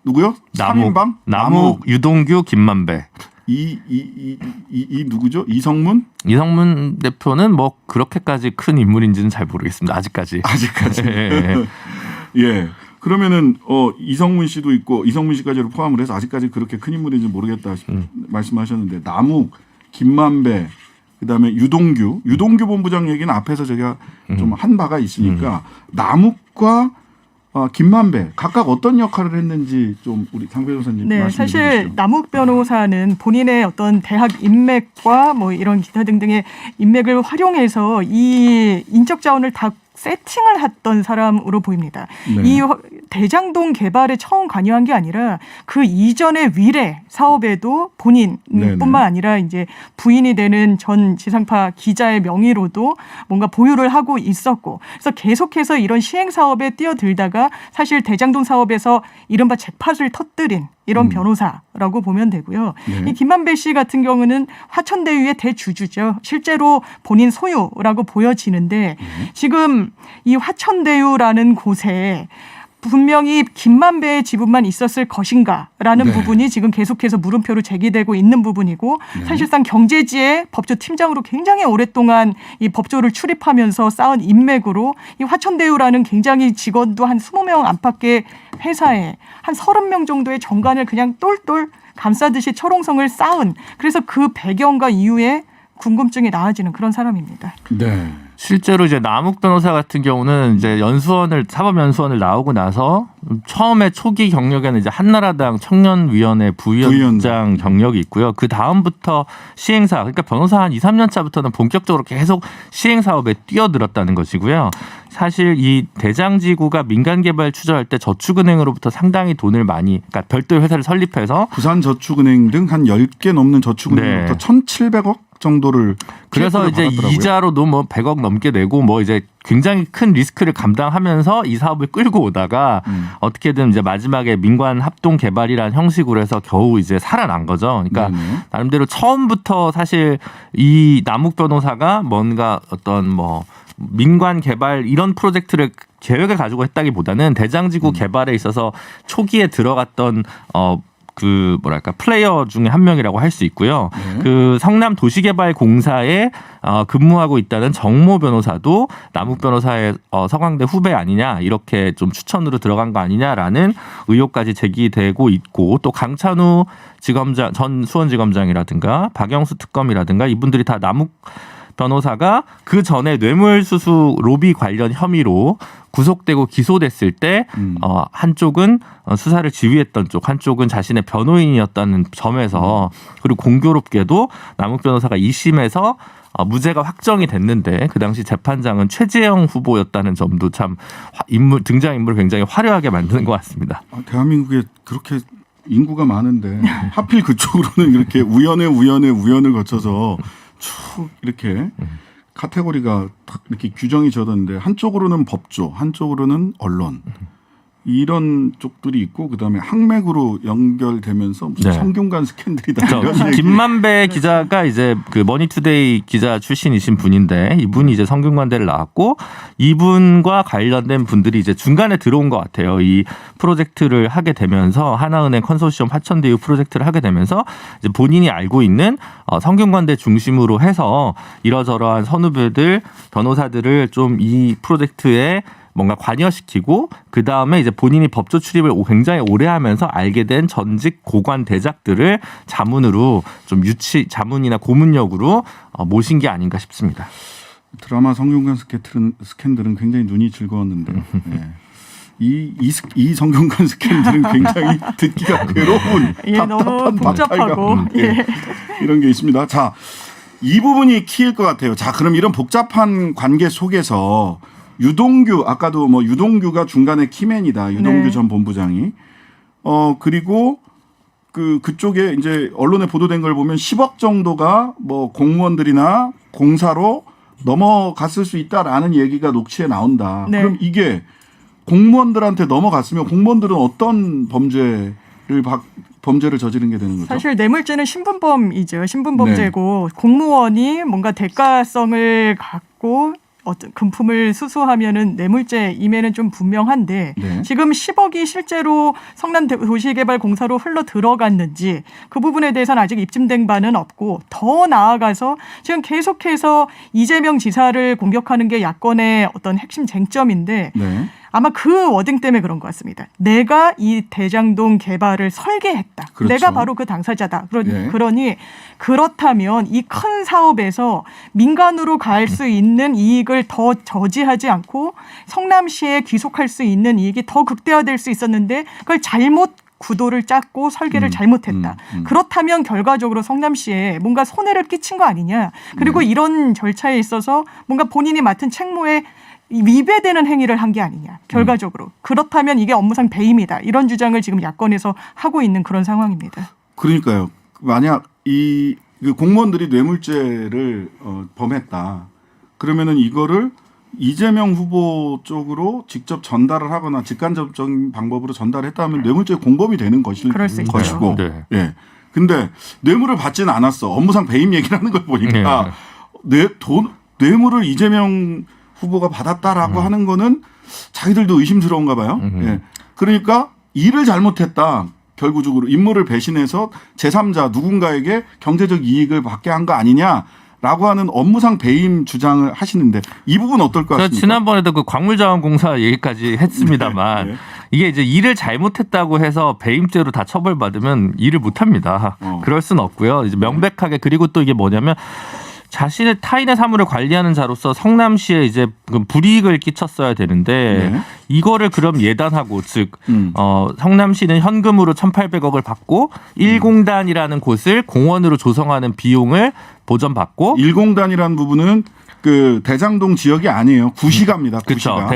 누구요? 3인방? 남욱, 유동규, 김만배. 이 누구죠? 이성문 대표는 뭐 그렇게까지 큰 인물인지는 잘 모르겠습니다. 아직까지. 예. 그러면은 이성문 씨도 있고 이성문 씨까지를 포함을 해서 아직까지 그렇게 큰 인물인지 모르겠다 말씀하셨는데 남욱, 김만배, 그다음에 유동규 본부장 얘기는 앞에서 제가 좀 한 바가 있으니까 남욱과 김만배 각각 어떤 역할을 했는지 좀 우리 장 변호사님 네, 말씀해 주시죠. 사실 남욱 변호사는 본인의 어떤 대학 인맥과 뭐 이런 기타 등등의 인맥을 활용해서 이 인적 자원을 다 세팅을 했던 사람으로 보입니다. 네. 이 대장동 개발에 처음 관여한 게 아니라 그 이전의 위례 사업에도 본인뿐만 아니라 이제 부인이 되는 전 지상파 기자의 명의로도 뭔가 보유를 하고 있었고 그래서 계속해서 이런 시행 사업에 뛰어들다가 사실 대장동 사업에서 이른바 잭팟을 터뜨린 이런 변호사라고 보면 되고요. 이 김만배 씨 같은 경우는 화천대유의 대주주죠. 실제로 본인 소유라고 보여지는데 지금 이 화천대유라는 곳에 분명히 김만배의 지분만 있었을 것인가라는 부분이 지금 계속해서 물음표로 제기되고 있는 부분이고 사실상 경제지의 법조팀장으로 굉장히 오랫동안 이 법조를 출입하면서 쌓은 인맥으로 이 화천대유라는 굉장히 직원도 한 20명 안팎의 회사에 한 30명 정도의 정관을 그냥 똘똘 감싸듯이 철옹성을 쌓은 그래서 그 배경과 이유에 궁금증이 나아지는 그런 사람입니다. 네. 실제로 이제 남욱 변호사 같은 경우는 이제 사법연수원을 나오고 나서 처음에 초기 경력에는 이제 한나라당 청년위원회 부위원장 경력이 있고요. 그 다음부터 시행사, 그러니까 변호사 한 2, 3년 차부터는 본격적으로 계속 시행사업에 뛰어들었다는 것이고요. 사실 이 대장지구가 민간개발 추진할 때 저축은행으로부터 상당히 돈을 많이, 그러니까 별도의 회사를 설립해서 부산저축은행 등 한 10개 넘는 저축은행부터 1,700억 정도를 그래서 이제 받았더라고요. 이자로도 뭐 100억 넘게 내고 뭐 이제 굉장히 큰 리스크를 감당하면서 이 사업을 끌고 오다가 어떻게든 이제 마지막에 민관 합동 개발이라는 형식으로 해서 겨우 이제 살아난 거죠. 그러니까 나름대로 처음부터 사실 이 남욱 변호사가 뭔가 어떤 뭐 민관 개발 이런 프로젝트를 계획을 가지고 했다기보다는 대장지구 개발에 있어서 초기에 들어갔던 그 뭐랄까 플레이어 중에 한 명이라고 할 수 있고요. 그 성남 도시개발공사에 근무하고 있다는 정모 변호사도 남욱 변호사의 서강대 후배 아니냐 이렇게 좀 추천으로 들어간 거 아니냐라는 의혹까지 제기되고 있고 또 강찬우 지검장 전 수원지검장이라든가 박영수 특검이라든가 이분들이 다 남욱 변호사가 그 전에 뇌물수수 로비 관련 혐의로 구속되고 기소됐을 때 한쪽은 수사를 지휘했던 쪽, 한쪽은 자신의 변호인이었다는 점에서 그리고 공교롭게도 남욱 변호사가 2심에서 무죄가 확정이 됐는데 그 당시 재판장은 최재형 후보였다는 점도 참 등장인물을 굉장히 화려하게 만드는 것 같습니다. 대한민국에 그렇게 인구가 많은데 하필 그쪽으로는 이렇게 우연을 거쳐서 쭉 이렇게 카테고리가 딱 이렇게 규정이 져졌는데 한쪽으로는 법조, 한쪽으로는 언론. 이런 쪽들이 있고 그다음에 항맥으로 연결되면서 무슨 네. 성균관 스캔들이다. 이런 김만배 기자가 이제 그 머니투데이 기자 출신이신 분인데 이분이 이제 성균관대를 나왔고 이분과 관련된 분들이 이제 중간에 들어온 것 같아요. 이 프로젝트를 하게 되면서 하나은행 컨소시엄 화천대유 프로젝트를 하게 되면서 이제 본인이 알고 있는 성균관대 중심으로 해서 이러저러한 선후배들 변호사들을 좀 이 프로젝트에 뭔가 관여시키고 그 다음에 이제 본인이 법조 출입을 굉장히 오래 하면서 알게 된 전직 고관 대작들을 자문으로 좀 자문이나 고문역으로 모신 게 아닌가 싶습니다. 드라마 성균관 스캔들은 굉장히 눈이 즐거웠는데 네. 이 성균관 스캔들은 굉장히 듣기가 괴로운 너무 복잡하고 이런 게 있습니다. 자, 이 부분이 키일 것 같아요. 자, 그럼 이런 복잡한 관계 속에서 유동규 아까도 뭐 유동규가 중간에 키맨이다. 유동규 전 본부장이 그리고 그쪽에 이제 언론에 보도된 걸 보면 10억 정도가 뭐 공무원들이나 공사로 넘어갔을 수 있다라는 얘기가 녹취에 나온다. 네. 그럼 이게 공무원들한테 넘어갔으면 공무원들은 어떤 범죄를 저지른 게 되는 거죠? 사실 뇌물죄는 신분범이죠. 신분범죄고 공무원이 뭔가 대가성을 갖고 어떤 금품을 수수하면은 뇌물죄임에는 좀 분명한데 지금 10억이 실제로 성남도시개발공사로 흘러 들어갔는지 그 부분에 대해서는 아직 입증된 바는 없고 더 나아가서 지금 계속해서 이재명 지사를 공격하는 게 야권의 어떤 핵심 쟁점인데 아마 그 워딩 때문에 그런 것 같습니다. 내가 이 대장동 개발을 설계했다. 그렇죠. 내가 바로 그 당사자다. 그러니 그렇다면 이 큰 사업에서 민간으로 갈 수 있는 이익을 더 저지하지 않고 성남시에 귀속할 수 있는 이익이 더 극대화될 수 있었는데 그걸 잘못 구도를 짰고 설계를 잘못했다. 그렇다면 결과적으로 성남시에 뭔가 손해를 끼친 거 아니냐. 그리고 이런 절차에 있어서 뭔가 본인이 맡은 책무에 위배되는 행위를 한 게 아니냐. 결과적으로. 그렇다면 이게 업무상 배임이다. 이런 주장을 지금 야권에서 하고 있는 그런 상황입니다. 그러니까요. 만약 이 공무원들이 뇌물죄를 범했다. 그러면은 이거를 이재명 후보 쪽으로 직접 전달을 하거나 직간접적인 방법으로 전달했다 하면 뇌물죄 공범이 되는 것이고. 네. 예. 근데 뇌물을 받지는 않았어. 업무상 배임 얘기를 하는 걸 보니까 뇌물을 이재명 후보가 받았다라고 하는 거는 자기들도 의심스러운가 봐요. 예. 그러니까 일을 잘못했다. 결국적으로 임무를 배신해서 제3자 누군가에게 경제적 이익을 받게 한 거 아니냐라고 하는 업무상 배임 주장을 하시는데 이 부분 어떨 것 같습니까? 지난번에도 그 광물자원공사 얘기까지 했습니다만 이게 이제 일을 잘못했다고 해서 배임죄로 다 처벌받으면 일을 못합니다. 그럴 수는 없고요. 이제 명백하게 그리고 또 이게 뭐냐면 자신의 타인의 사물을 관리하는 자로서 성남시에 이제 불이익을 끼쳤어야 되는데 이거를 그럼 예단하고 즉 성남시는 현금으로 1,800억을 받고 1공단이라는 곳을 공원으로 조성하는 비용을 보전받고 1공단이라는 부분은 그 대장동 지역이 아니에요. 구시가입니다. 그렇죠.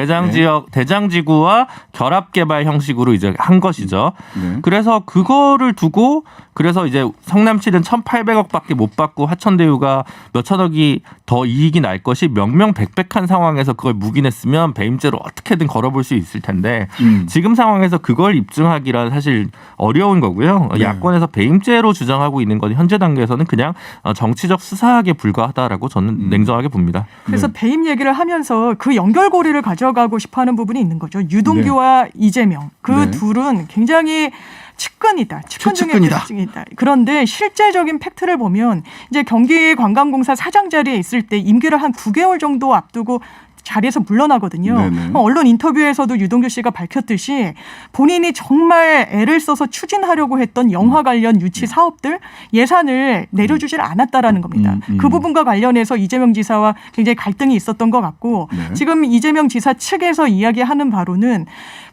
대장지구와 결합개발 형식으로 이제 한 것이죠. 그래서 그거를 두고 그래서 이제 성남시는 1,800억밖에 못 받고 화천대유가 몇천억이 더 이익이 날 것이 명명백백한 상황에서 그걸 묵인했으면 배임죄로 어떻게든 걸어볼 수 있을 텐데 지금 상황에서 그걸 입증하기란 사실 어려운 거고요. 야권에서 배임죄로 주장하고 있는 건 현재 단계에서는 그냥 정치적 수사하기에 불과하다라고 저는 냉정하게 봅니다. 그래서 배임 얘기를 하면서 그 연결고리를 가져가고 싶어하는 부분이 있는 거죠. 유동규와 이재명 그 둘은 굉장히 측근이다. 측근 중에 측근이다. 그런데 실제적인 팩트를 보면 이제 경기관광공사 사장 자리에 있을 때 임기를 한 9개월 정도 앞두고 자리에서 물러나거든요. 언론 인터뷰에서도 유동규 씨가 밝혔듯이 본인이 정말 애를 써서 추진하려고 했던 영화 관련 유치 사업들 예산을 내려주질 않았다라는 겁니다. 그 부분과 관련해서 이재명 지사와 굉장히 갈등이 있었던 것 같고 지금 이재명 지사 측에서 이야기하는 바로는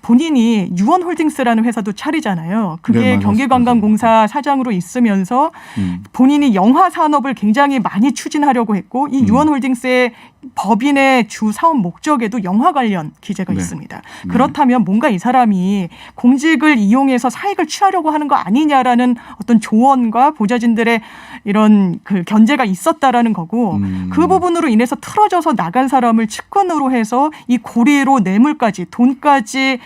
본인이 유원홀딩스라는 회사도 차리잖아요. 그게 경기관광공사 사장으로 있으면서 본인이 영화 산업을 굉장히 많이 추진하려고 했고 이 유원홀딩스의 법인의 주 사업 목적에도 영화 관련 기재가 있습니다. 그렇다면 뭔가 이 사람이 공직을 이용해서 사익을 취하려고 하는 거 아니냐라는 어떤 조언과 보좌진들의 이런 그 견제가 있었다라는 거고 그 부분으로 인해서 틀어져서 나간 사람을 측근으로 해서 이 고리로 뇌물까지 돈까지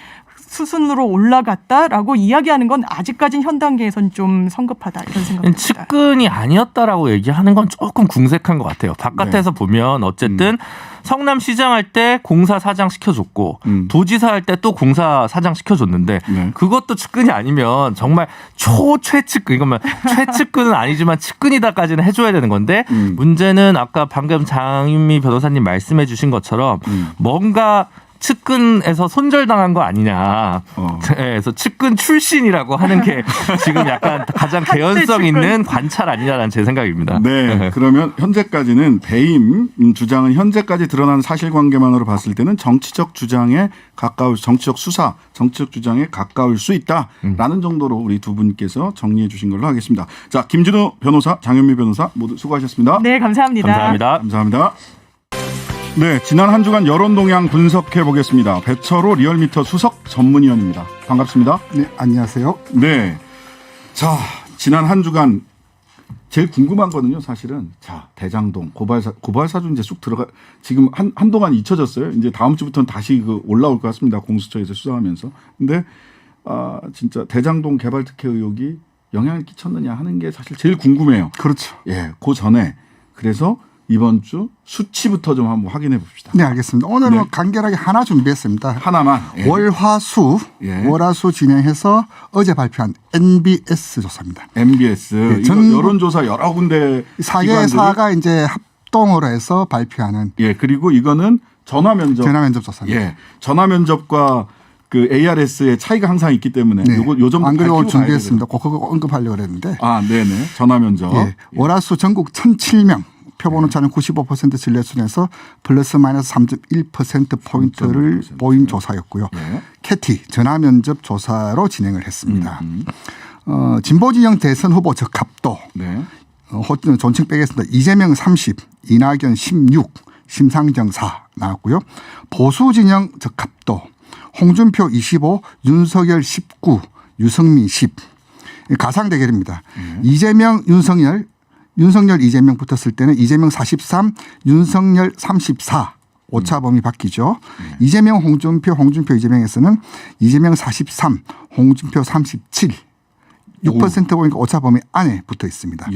수순으로 올라갔다라고 이야기하는 건 아직까지는 현 단계에선 좀 성급하다 이런 생각입니다. 측근이 아니었다라고 얘기하는 건 조금 궁색한 것 같아요. 바깥에서 보면 어쨌든 성남시장 할 때 공사 사장 시켜줬고 도지사 할 때 또 공사 사장 시켜줬는데 그것도 측근이 아니면 정말 초최측근 이거면 최측근은 아니지만 측근이다까지는 해줘야 되는 건데 문제는 아까 방금 장윤미 변호사님 말씀해 주신 것처럼 뭔가 측근에서 손절당한 거 아니냐. 그래서 측근 출신이라고 하는 게 지금 약간 가장 개연성 있는 관찰 아니냐라는 제 생각입니다. 네. 그러면 현재까지는 배임 주장은 현재까지 드러난 사실관계만으로 봤을 때는 정치적 주장에 가까울 정치적 수사, 정치적 주장에 가까울 수 있다라는 정도로 우리 두 분께서 정리해 주신 걸로 하겠습니다. 자, 김진우 변호사, 장윤미 변호사 모두 수고하셨습니다. 네, 감사합니다. 감사합니다. 감사합니다. 네, 지난 한 주간 여론 동향 분석해 보겠습니다. 배철호 리얼미터 수석 전문위원입니다. 반갑습니다. 네, 안녕하세요. 네, 자, 지난 한 주간 제일 궁금한 거는요, 사실은 자 대장동 고발사주 이제 쑥 들어가 지금 한동안 잊혀졌어요. 이제 다음 주부터는 다시 올라올 것 같습니다. 공수처에서 수사하면서. 근데 진짜 대장동 개발 특혜 의혹이 영향을 끼쳤느냐 하는 게 사실 제일 궁금해요. 그렇죠. 예, 그 전에 그래서 이번 주 수치부터 좀 한번 확인해 봅시다. 네, 알겠습니다. 오늘은 간결하게 하나 준비했습니다. 하나만. 예. 월화수 진행해서 어제 발표한 NBS 조사입니다. NBS. 네, 여론조사 여러 군데 4개사가 이제 합동으로 해서 발표하는. 예, 그리고 이거는 전화 면접 조사입니다. 예, 전화 면접과 그 ARS의 차이가 항상 있기 때문에 요 정도 안 그래도 준비했습니다. 그거 언급하려고 그랬는데. 네네. 전화 면접. 예, 월화수 전국 1,007명. 표본오 차는 95% 진례순에서 플러스 마이너스 3.1%포인트를 보인 조사였고요. 캐티 전화면접 조사로 진행을 했습니다. 진보진영 대선 후보 적합도 존칭 빼겠습니다. 이재명 30, 이낙연 16, 심상정 4 나왔고요. 보수진영 적합도 홍준표 25, 윤석열 19, 유승민 10. 가상 대결입니다. 이재명, 윤석열 이재명 붙었을 때는 이재명 43, 윤석열 34 오차범위 바뀌죠. 이재명 홍준표 이재명에서는 이재명 43, 홍준표 37 6%포인트 오차범위 안에 붙어 있습니다.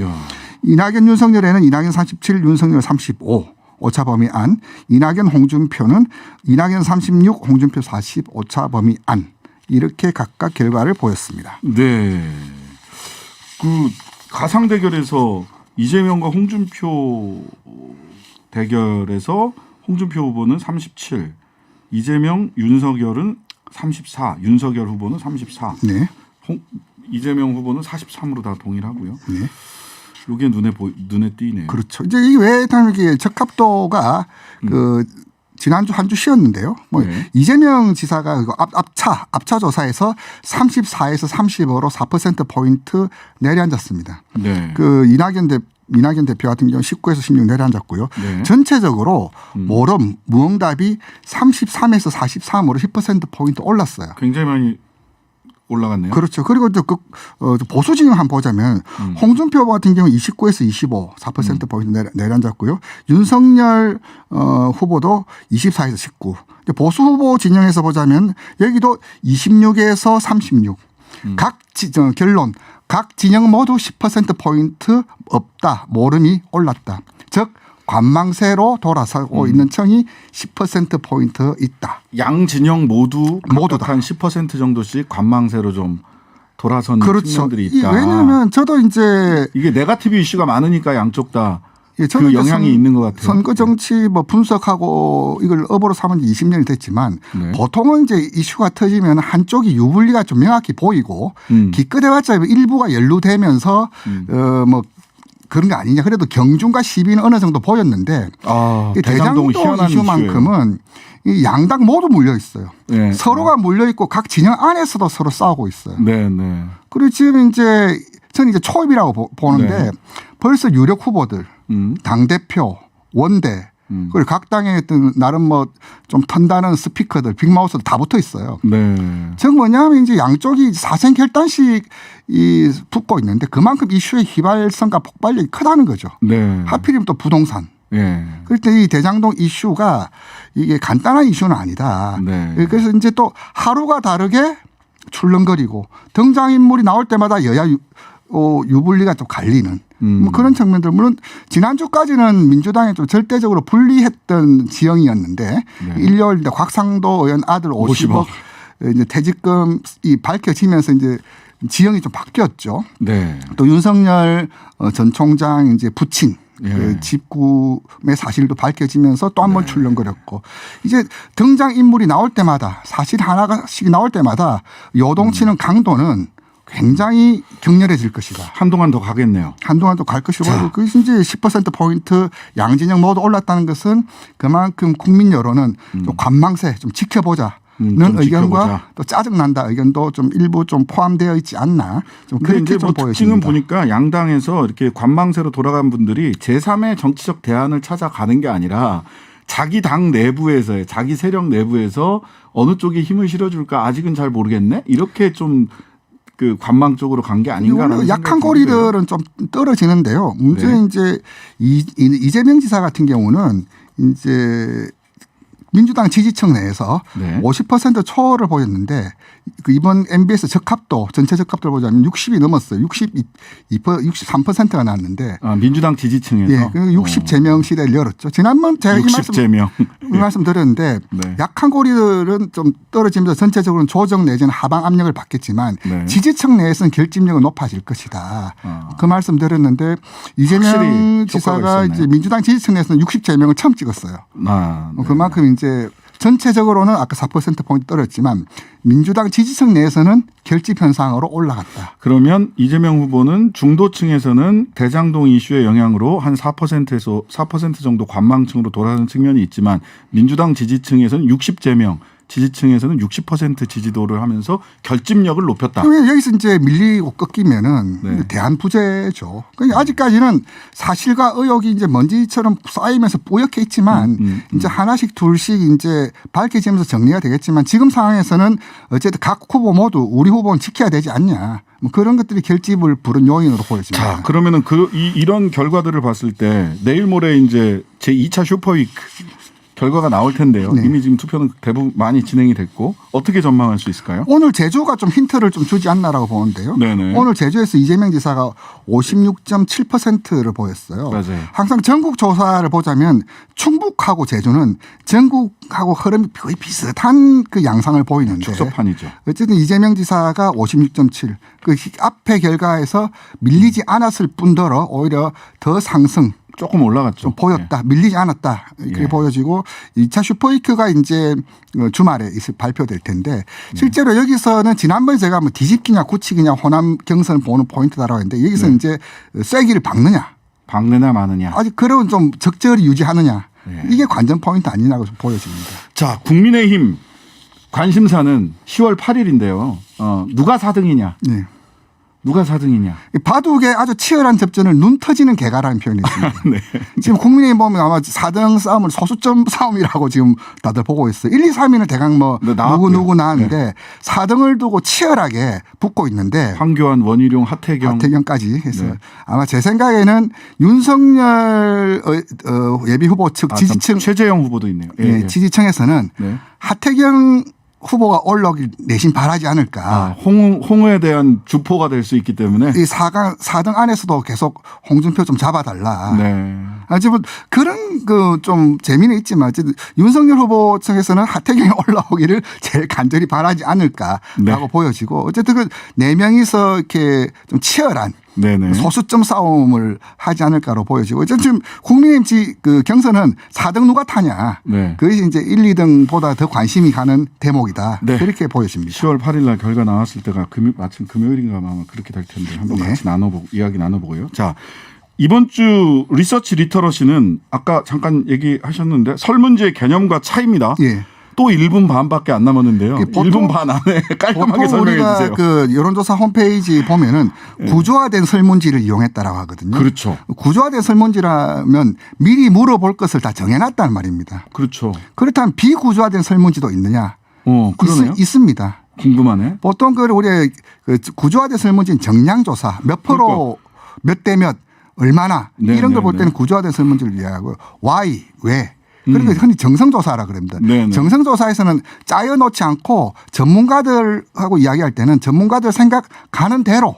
이낙연 윤석열에는 이낙연 37, 윤석열 35 오차범위 안, 이낙연 홍준표는 이낙연 36, 홍준표 40 오차범위 안 이렇게 각각 결과를 보였습니다. 네. 그 가상 대결에서 이재명과 홍준표 대결에서 홍준표 후보는 37, 이재명, 윤석열은 34, 윤석열 후보는 34. 네. 이재명 후보는 43으로 다 동일하고요. 네. 이게 눈에 띄네요. 그렇죠. 이제 이 외에 당연히 적합도가 지난주 한 주 쉬었는데요. 이재명 지사가 앞차 조사에서 34에서 30으로 4%포인트 내려앉았습니다. 네. 이낙연 대표 같은 경우 19에서 16 내려앉았고요. 네. 전체적으로 무응답이 33에서 43으로 10%포인트 올랐어요. 굉장히 많이 올라갔네요. 그렇죠. 그리고 보수 진영 한번 보자면 홍준표 같은 경우 29에서 25, 4%포인트 내려앉았고요. 윤석열 후보도 24에서 19. 보수 후보 진영에서 보자면 여기도 26에서 36. 결론. 각 진영 모두 10%포인트 없다. 모름이 올랐다. 즉 관망세로 돌아서고 있는 층이 10%포인트 있다. 양 진영 모두 한 10% 정도씩 관망세로 좀 돌아선 측면들이 있다. 왜냐하면 저도 이제 이게 네거티브 이슈가 많으니까 양쪽 다 그 영향이 있는 것 같아요. 선거 정치 분석하고 이걸 업으로 삼은 지 20년이 됐지만 보통은 이제 이슈가 터지면 한쪽이 유불리가 좀 명확히 보이고 기껏해봤자 일부가 연루되면서 그런 거 아니냐. 그래도 경중과 시비는 어느 정도 보였는데 대장동 이슈만큼은 이 양당 모두 물려 있어요. 네. 서로가 물려 있고 각 진영 안에서도 서로 싸우고 있어요. 네, 네. 그리고 지금 저는 초입이라고 보는데 벌써 유력 후보들, 당대표, 원대 그리고 각 당의 어떤 나름 좀 턴다는 스피커들, 빅마우스들 다 붙어 있어요. 네. 즉 뭐냐면 이제 양쪽이 사생결단식 붙고 있는데 그만큼 이슈의 휘발성과 폭발력이 크다는 거죠. 네. 하필이면 또 부동산. 예. 그럴 때 이 대장동 이슈가 이게 간단한 이슈는 아니다. 네. 그래서 이제 또 하루가 다르게 출렁거리고 등장인물이 나올 때마다 여야 유불리가 좀 갈리는 뭐 그런 측면들. 물론 지난주까지는 민주당이 좀 절대적으로 불리했던 지형이었는데 네. 일요일 곽상도 의원 아들 50억 이제 퇴직금이 밝혀지면서 이제 지형이 좀 바뀌었죠. 네. 또 윤석열 전 총장 이제 부친 예. 그 집구의 사실도 밝혀지면서 또 한 번 네. 출렁거렸고 이제 등장 인물이 나올 때마다 사실 하나씩 나올 때마다 요동치는 강도는 굉장히 격렬해질 것이다. 한동안 더 가겠네요. 한동안 또 갈 것이고 그것이 이제 10%포인트 양진영 모두 올랐다는 것은 그만큼 국민 여론은 좀 관망세 좀 지켜보자. 는 의견과 지켜보자. 또 짜증난다 의견도 좀 일부 좀 포함되어 있지 않나 좀 근데 그렇게 이제 좀 뭐 특징은 보여집니다. 보니까 양당에서 이렇게 관망세로 돌아간 분들이 제3의 정치적 대안을 찾아가는 게 아니라 자기 당 내부에서의 자기 세력 내부에서 어느 쪽에 힘을 실어줄까 아직은 잘 모르겠네 이렇게 좀 그 관망 쪽으로 간 게 아닌가라는 약한 생각이 고리들은 좀 떨어지는데요. 문제는 이제 이재명 지사 같은 경우는 이제 민주당 지지층 내에서 네. 50% 초를 보였는데 그 이번 MBS 적합도 전체 적합도를 보자면 60이 넘었어요. 63%가 나왔는데 민주당 지지층에서 예, 60제명 시대를 열었죠. 지난번 제가 60제명 이 말씀 드렸는데 네. 약한 고리들은 좀 떨어지면서 전체적으로는 조정 내지는 하방 압력을 받겠지만 네. 지지층 내에서는 결집력은 높아질 것이다. 그 말씀 드렸는데 이재명 지사가 이제 민주당 지지층 내에서는 60제명을 처음 찍었어요. 네. 그만큼 이제 전체적으로는 아까 4%포인트 떨어졌지만 민주당 지지층 내에서는 결집 현상으로 올라갔다. 그러면 이재명 후보는 중도층에서는 대장동 이슈의 영향으로 한 4%에서 4% 정도 관망층으로 돌아가는 측면이 있지만 민주당 지지층에서는 60제명 지지층에서는 60% 지지도를 하면서 결집력을 높였다. 여기서 이제 밀리고 꺾이면은 네. 대안부재죠. 그러니까 아직까지는 사실과 의혹이 이제 먼지처럼 쌓이면서 뿌옇게 있지만 이제 하나씩 둘씩 이제 밝혀지면서 정리가 되겠지만 지금 상황에서는 어쨌든 각 후보 모두 우리 후보는 지켜야 되지 않냐. 뭐 그런 것들이 결집을 부른 요인으로 보여집니다. 자, 그러면은 이런 결과들을 봤을 때 내일 모레 이제 제2차 슈퍼위크 결과가 나올 텐데요. 네. 이미 지금 투표는 대부분 많이 진행이 됐고 어떻게 전망할 수 있을까요? 오늘 제주가 좀 힌트를 좀 주지 않나라고 보는데요. 네네. 오늘 제주에서 이재명 지사가 56.7%를 보였어요. 맞아요. 항상 전국 조사를 보자면 충북하고 제주는 전국하고 흐름이 거의 비슷한 그 양상을 보이는데 축소판이죠. 어쨌든 이재명 지사가 56.7. 그 앞에 결과에서 밀리지 않았을 뿐더러 오히려 더 상승. 조금 올라갔죠. 좀 보였다. 밀리지 않았다. 이렇게 예. 보여지고 2차 슈퍼위크가 이제 주말에 발표될 텐데 실제로 여기서는 지난번에 제가 뭐 뒤집기냐 굳히기냐 호남 경선을 보는 포인트다라고 했는데 여기서 이제 쐐기를 박느냐. 박느냐 마느냐. 아직 그런 좀 적절히 유지하느냐. 예. 이게 관전 포인트 아니냐고 보여집니다. 자, 국민의힘 관심사는 10월 8일인데요. 누가 4등이냐. 네. 누가 4등이냐. 바둑의 아주 치열한 접전을 눈 터지는 개가라는 표현이 있습니다. 네. 지금 국민의힘 보면 아마 4등 싸움을 소수점 싸움이라고 지금 다들 보고 있어요. 1, 2, 3위는 대강 뭐 네, 누구 나왔는데 4등을 두고 치열하게 붙고 있는데 황교안, 원희룡, 하태경까지 해서 네. 아마 제 생각에는 윤석열 예비 후보 측 지지층 최재형 후보도 있네요. 예, 네, 예. 지지층에서는 네. 하태경 후보가 올라오길 내심 바라지 않을까. 홍의에 대한 주포가 될 수 있기 때문에 이 4등 안에서도 계속 홍준표 좀 잡아달라. 네. 하지만 그런 그 좀 재미는 있지만 어쨌든 윤석열 후보 측에서는 하태경이 올라오기를 제일 간절히 바라지 않을까라고 네. 보여지고 어쨌든 그 4명이서 이렇게 좀 치열한 네네. 소수점 싸움을 하지 않을까로 보여지고 어쨌든 국민의힘 그 경선은 4등 누가 타냐. 네. 그것이 이제 1, 2등보다 더 관심이 가는 대목이다. 네. 그렇게 보여집니다. 10월 8일 날 결과 나왔을 때가 마침 금요일인가 아마 그렇게 될 텐데 한번 네. 같이 이야기 나눠보고요. 자, 이번 주 리서치 리터러시는 아까 잠깐 얘기하셨는데 설문지의 개념과 차이입니다. 예. 또 1분 반밖에 안 남았는데요. 보통- 1분 반 안에 깔끔하게 보통 설명해 우리가 주세요. 그 여론조사 홈페이지 보면은 구조화된 설문지를 이용했다라고 하거든요. 그렇죠. 구조화된 설문지라면 미리 물어볼 것을 다 정해놨다는 말입니다. 그렇죠. 그렇다면 비구조화된 설문지도 있느냐? 그러네요. 있습니다. 궁금하네. 보통 우리 구조화된 설문지는 정량조사 몇 프로 몇 대 몇 얼마나 네, 이런 걸 볼 네, 때는 네. 구조화된 설문지를 이해하고 why 왜 그러니까 흔히 정성조사라 그럽니다. 네, 네. 정성조사에서는 짜여놓지 않고 전문가들하고 이야기할 때는 전문가들 생각 가는 대로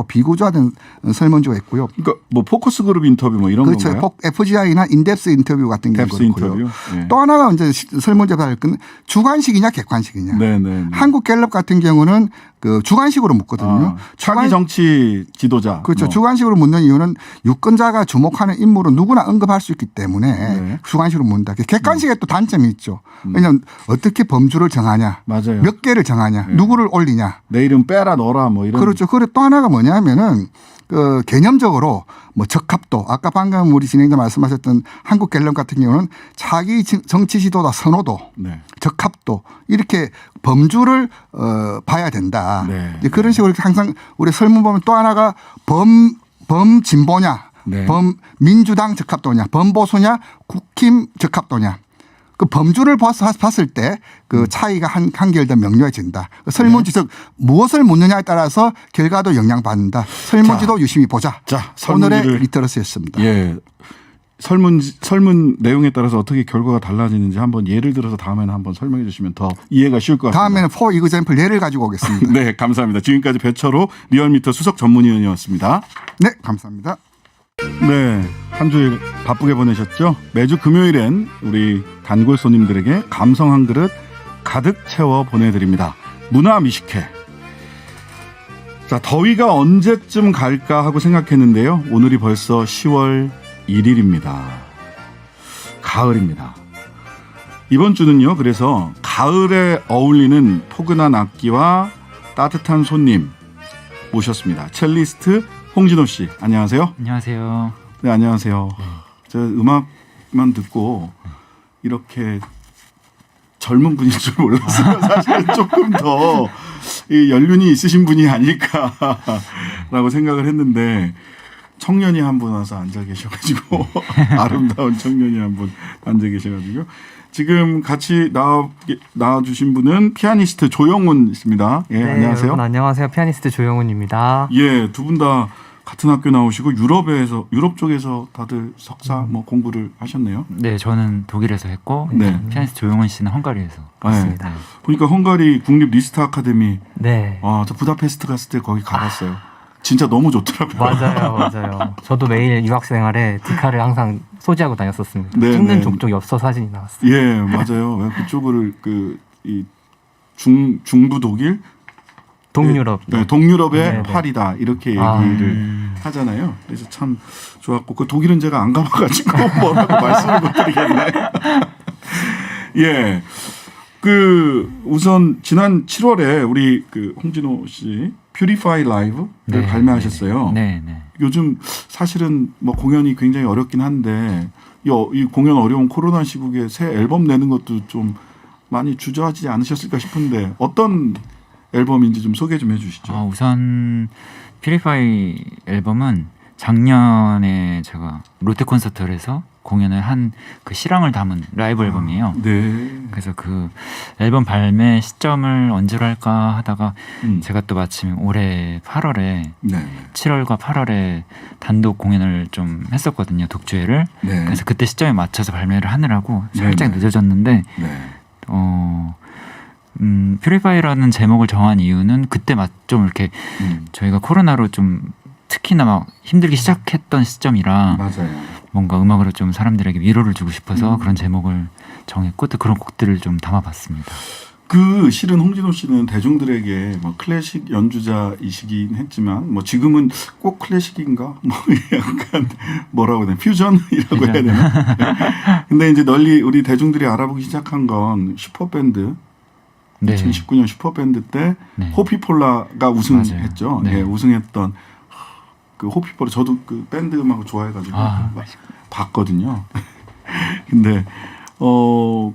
비구조화된 설문지가 있고요. 그러니까 뭐 포커스 그룹 인터뷰 뭐 이런 그렇죠. 건가요? FGI나 인덱스 인터뷰 같은 경우는 뎁스 그렇고요. 인터뷰. 네. 또 하나가 이제 설문지 받을 건 주관식이냐 객관식이냐. 네네. 한국갤럽 같은 경우는 그 주관식으로 묻거든요. 차기 정치 지도자. 그렇죠. 뭐. 주관식으로 묻는 이유는 유권자가 주목하는 인물은 누구나 언급할 수 있기 때문에 네. 주관식으로 묻는다. 객관식에 또 단점이 있죠. 왜냐하면 어떻게 범주를 정하냐. 맞아요. 몇 개를 정하냐. 네. 누구를 올리냐. 내 이름 빼라 넣어라 뭐 이런. 그렇죠. 그리고 또 하나가 뭐냐면은 그 개념적으로 뭐 적합도 아까 방금 우리 진행자 말씀하셨던 한국갤럽 같은 경우는 차기 정치 지도자 선호도 네. 적합도 이렇게 범주를 봐야 된다. 네. 이제 그런 식으로 항상 우리 설문 보면 또 하나가 범진보냐 네. 범민주당 적합도냐 범보수냐 국힘 적합도냐 그 범주를 봤을 때 그 차이가 한결 더 명료해진다. 설문지 즉 무엇을 묻느냐에 따라서 결과도 영향받는다. 설문지도 유심히 보자. 자, 오늘의 리터러시였습니다. 예. 설문 내용에 따라서 어떻게 결과가 달라지는지 한번 예를 들어서 다음에는 한번 설명해 주시면 더 이해가 쉬울 것 같습니다. 다음에는 for example 예를 가지고 오겠습니다. 네, 감사합니다. 지금까지 배철호 리얼미터 수석 전문위원이었습니다. 네, 감사합니다. 네, 한 주일 바쁘게 보내셨죠? 매주 금요일엔 우리 단골 손님들에게 감성 한 그릇 가득 채워 보내드립니다. 문화 미식회. 자, 더위가 언제쯤 갈까 하고 생각했는데요. 오늘이 벌써 10월 1일입니다. 가을입니다. 이번 주는요, 그래서 가을에 어울리는 포근한 악기와 따뜻한 손님 모셨습니다. 첼리스트 홍진호 씨, 안녕하세요. 안녕하세요. 네, 안녕하세요. 저 음악만 듣고 이렇게 젊은 분인 줄 몰랐어요. 사실 조금 더 이 연륜이 있으신 분이 아닐까라고 생각을 했는데 청년이 한 분 와서 앉아 계셔가지고 아름다운 청년이 한 분 앉아 계셔가지고 지금 같이 나와주신 분은 피아니스트 조영훈 씨입니다. 예, 네, 안녕하세요. 여러분 안녕하세요. 피아니스트 조영훈입니다. 예, 두 분 다 같은 학교 나오시고 유럽 쪽에서 다들 석사 뭐 공부를 하셨네요. 네, 저는 독일에서 했고 네. 피아니스트 조영훈 씨는 헝가리에서 했습니다. 보니까 헝가리 국립 리스트 아카데미. 네. 저 부다페스트 갔을 때 거기 가봤어요. 진짜 너무 좋더라고요. 맞아요. 저도 매일 유학 생활에 디카를 항상 소지하고 다녔었습니다. 네, 찍는 네. 족족 엽서 사진이 나왔어요. 예, 맞아요. 그쪽을 중부 독일 동유럽. 네, 동유럽의 네, 네. 파리다 이렇게 얘기를 하잖아요. 그래서 참 좋았고 그 독일은 제가 안 가봐가지고 뭐라고 말씀을 못 드리겠네. 예, 우선 지난 7월에 우리 홍진호 씨 퓨리파이 라이브를 발매하셨어요. 네. 요즘 사실은 뭐 공연이 굉장히 어렵긴 한데 이 공연 어려운 코로나 시국에 새 앨범 내는 것도 좀 많이 주저하지 않으셨을까 싶은데 어떤 앨범인지 좀 소개 좀 해주시죠. 우선 퓨리파이 앨범은 작년에 제가 롯데 콘서트를 해서 공연을 한 그 실황을 담은 라이브 앨범이에요. 네. 그래서 그 앨범 발매 시점을 언제로 할까 하다가 제가 또 마침 올해 8월에 7월과 8월에 단독 공연을 좀 했었거든요. 독주회를. 네. 그래서 그때 시점에 맞춰서 발매를 하느라고 살짝 늦어졌는데 퓨리파이라는 제목을 정한 이유는 그때 좀 이렇게 저희가 코로나로 좀 특히나 막 힘들기 시작했던 시점이라 맞아요. 뭔가 음악으로 좀 사람들에게 위로를 주고 싶어서 그런 제목을 정했고 또 그런 곡들을 좀 담아봤습니다. 실은 홍진호 씨는 대중들에게 뭐 클래식 연주자이시긴 했지만 뭐 지금은 꼭 클래식인가 뭐 약간 뭐라고 해야 되나 퓨전이라고 해야 되나. 근데 이제 널리 우리 대중들이 알아보기 시작한 건 슈퍼밴드. 네. 2019년 슈퍼밴드 때 호피폴라가 우승했죠. 네. 예, 우승했던 그 호피폴라 저도 그 밴드 음악을 좋아해가지고 봤거든요. 근데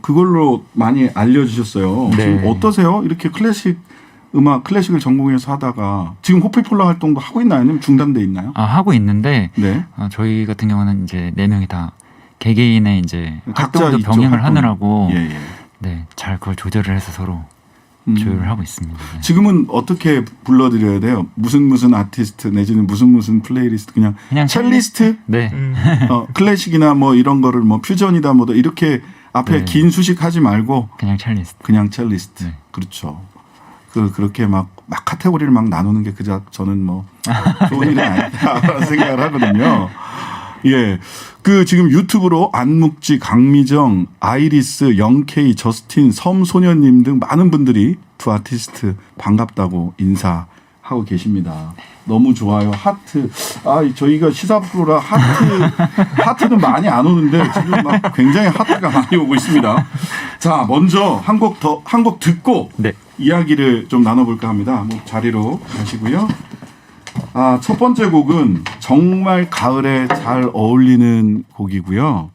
그걸로 많이 알려주셨어요. 네. 지금 어떠세요? 이렇게 클래식을 전공해서 하다가 지금 호피폴라 활동도 하고 있나요? 아니면 중단돼 있나요? 하고 있는데 네. 저희 같은 경우는 이제 4명이 다 개개인의 이제 각자 활동도 있죠, 병행을 활동이. 하느라고 예. 네, 잘 그걸 조절을 해서 서로 조율을 하고 있습니다. 네. 지금은 어떻게 불러드려야 돼요? 무슨 아티스트 내지는 무슨 플레이리스트 그냥 첼리스트? 네. 클래식이나 뭐 이런 거를 뭐 퓨전이다 뭐다 이렇게 앞에 네. 긴 수식하지 말고 그냥 첼리스트. 그냥 첼리스트. 네. 그렇죠. 그렇게 막 카테고리를 막 나누는 게 그저 저는 뭐 좋은 일은 아니다라는 생각을 하거든요. 예. 지금 유튜브로 안묵지, 강미정, 아이리스, 영케이, 저스틴, 섬소녀님 등 많은 분들이 두 아티스트 반갑다고 인사하고 계십니다. 너무 좋아요. 하트. 저희가 시사 프로라 하트는 많이 안 오는데 지금 막 굉장히 하트가 많이 오고 있습니다. 자, 먼저 한 곡 듣고 네. 이야기를 좀 나눠볼까 합니다. 자리로 가시고요. 첫 번째 곡은 정말 가을에 잘 어울리는 곡이고요.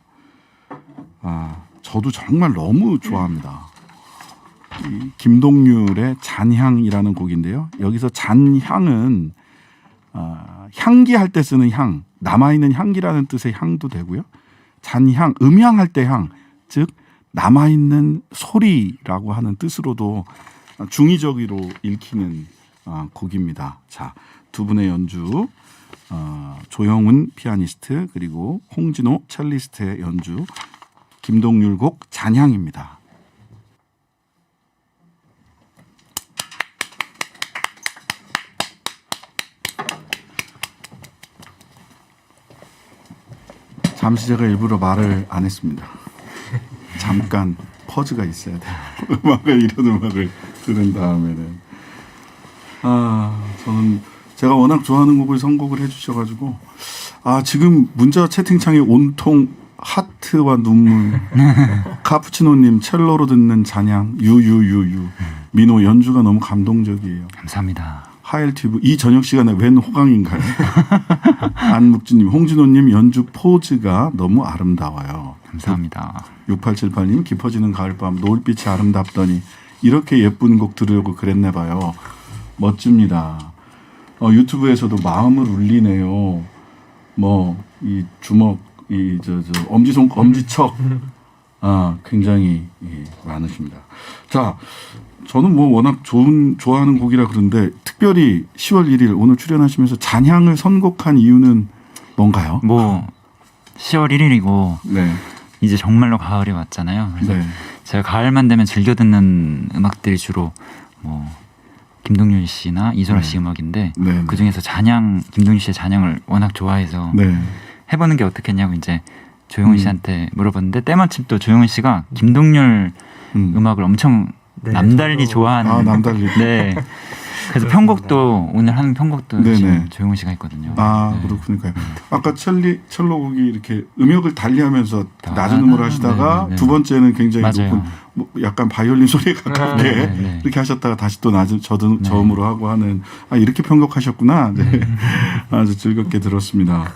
저도 정말 너무 좋아합니다. 김동률의 잔향이라는 곡인데요. 여기서 잔향은 향기 할 때 쓰는 향, 남아있는 향기라는 뜻의 향도 되고요. 잔향, 음향할 때 향, 즉 남아있는 소리라고 하는 뜻으로도 중의적으로 읽히는 곡입니다. 자, 두 분의 연주, 조영훈 피아니스트 그리고 홍진호 첼리스트의 연주, 김동률 곡 잔향입니다. 잠시 제가 일부러 말을 안 했습니다. 잠깐 퍼즈가 있어야 돼요. 이런 음악을 들은 다음에는. 저는 제가 워낙 좋아하는 곡을 선곡을 해주셔가지고 지금 문자 채팅창에 온통 하트와 눈물 카푸치노님 첼로로 듣는 잔향 유유유유 민호 연주가 너무 감동적이에요. 감사합니다. 하엘튜브 이 저녁 시간에 웬 호강인가요? 안묵진님 홍진호님 연주 포즈가 너무 아름다워요. 감사합니다. 6878님 깊어지는 가을밤 노을빛이 아름답더니 이렇게 예쁜 곡 들으려고 그랬나 봐요. 멋집니다. 유튜브에서도 마음을 울리네요. 이 주먹, 엄지척, 굉장히 많으십니다. 자, 저는 워낙 좋아하는 곡이라 그런데 특별히 10월 1일 오늘 출연하시면서 잔향을 선곡한 이유는 뭔가요? 10월 1일이고 네. 이제 정말로 가을이 왔잖아요. 그래서 네. 제가 가을만 되면 즐겨 듣는 음악들이 주로 김동률 씨나 이소라 씨 음악인데 네. 그 중에서 김동률 씨의 잔향을 워낙 좋아해서 해보는 게 어떻겠냐고 이제 조용훈 씨한테 물어봤는데 때마침 또 조용훈 씨가 김동률 음악을 엄청 남달리 좋아하는. 남달리. 네. 그래서 편곡도 오늘 하는 편곡도 지금 조용훈 씨가 했거든요. 그렇군요. 아까 첼로 곡이 이렇게 음역을 달리하면서 낮은 음으로 하시다가 두 번째는 굉장히 높은 약간 바이올린 소리에 가깝게 이렇게 하셨다가 다시 또 낮은 저음으로 하고 하는 이렇게 편곡하셨구나. 네. 아주 즐겁게 들었습니다.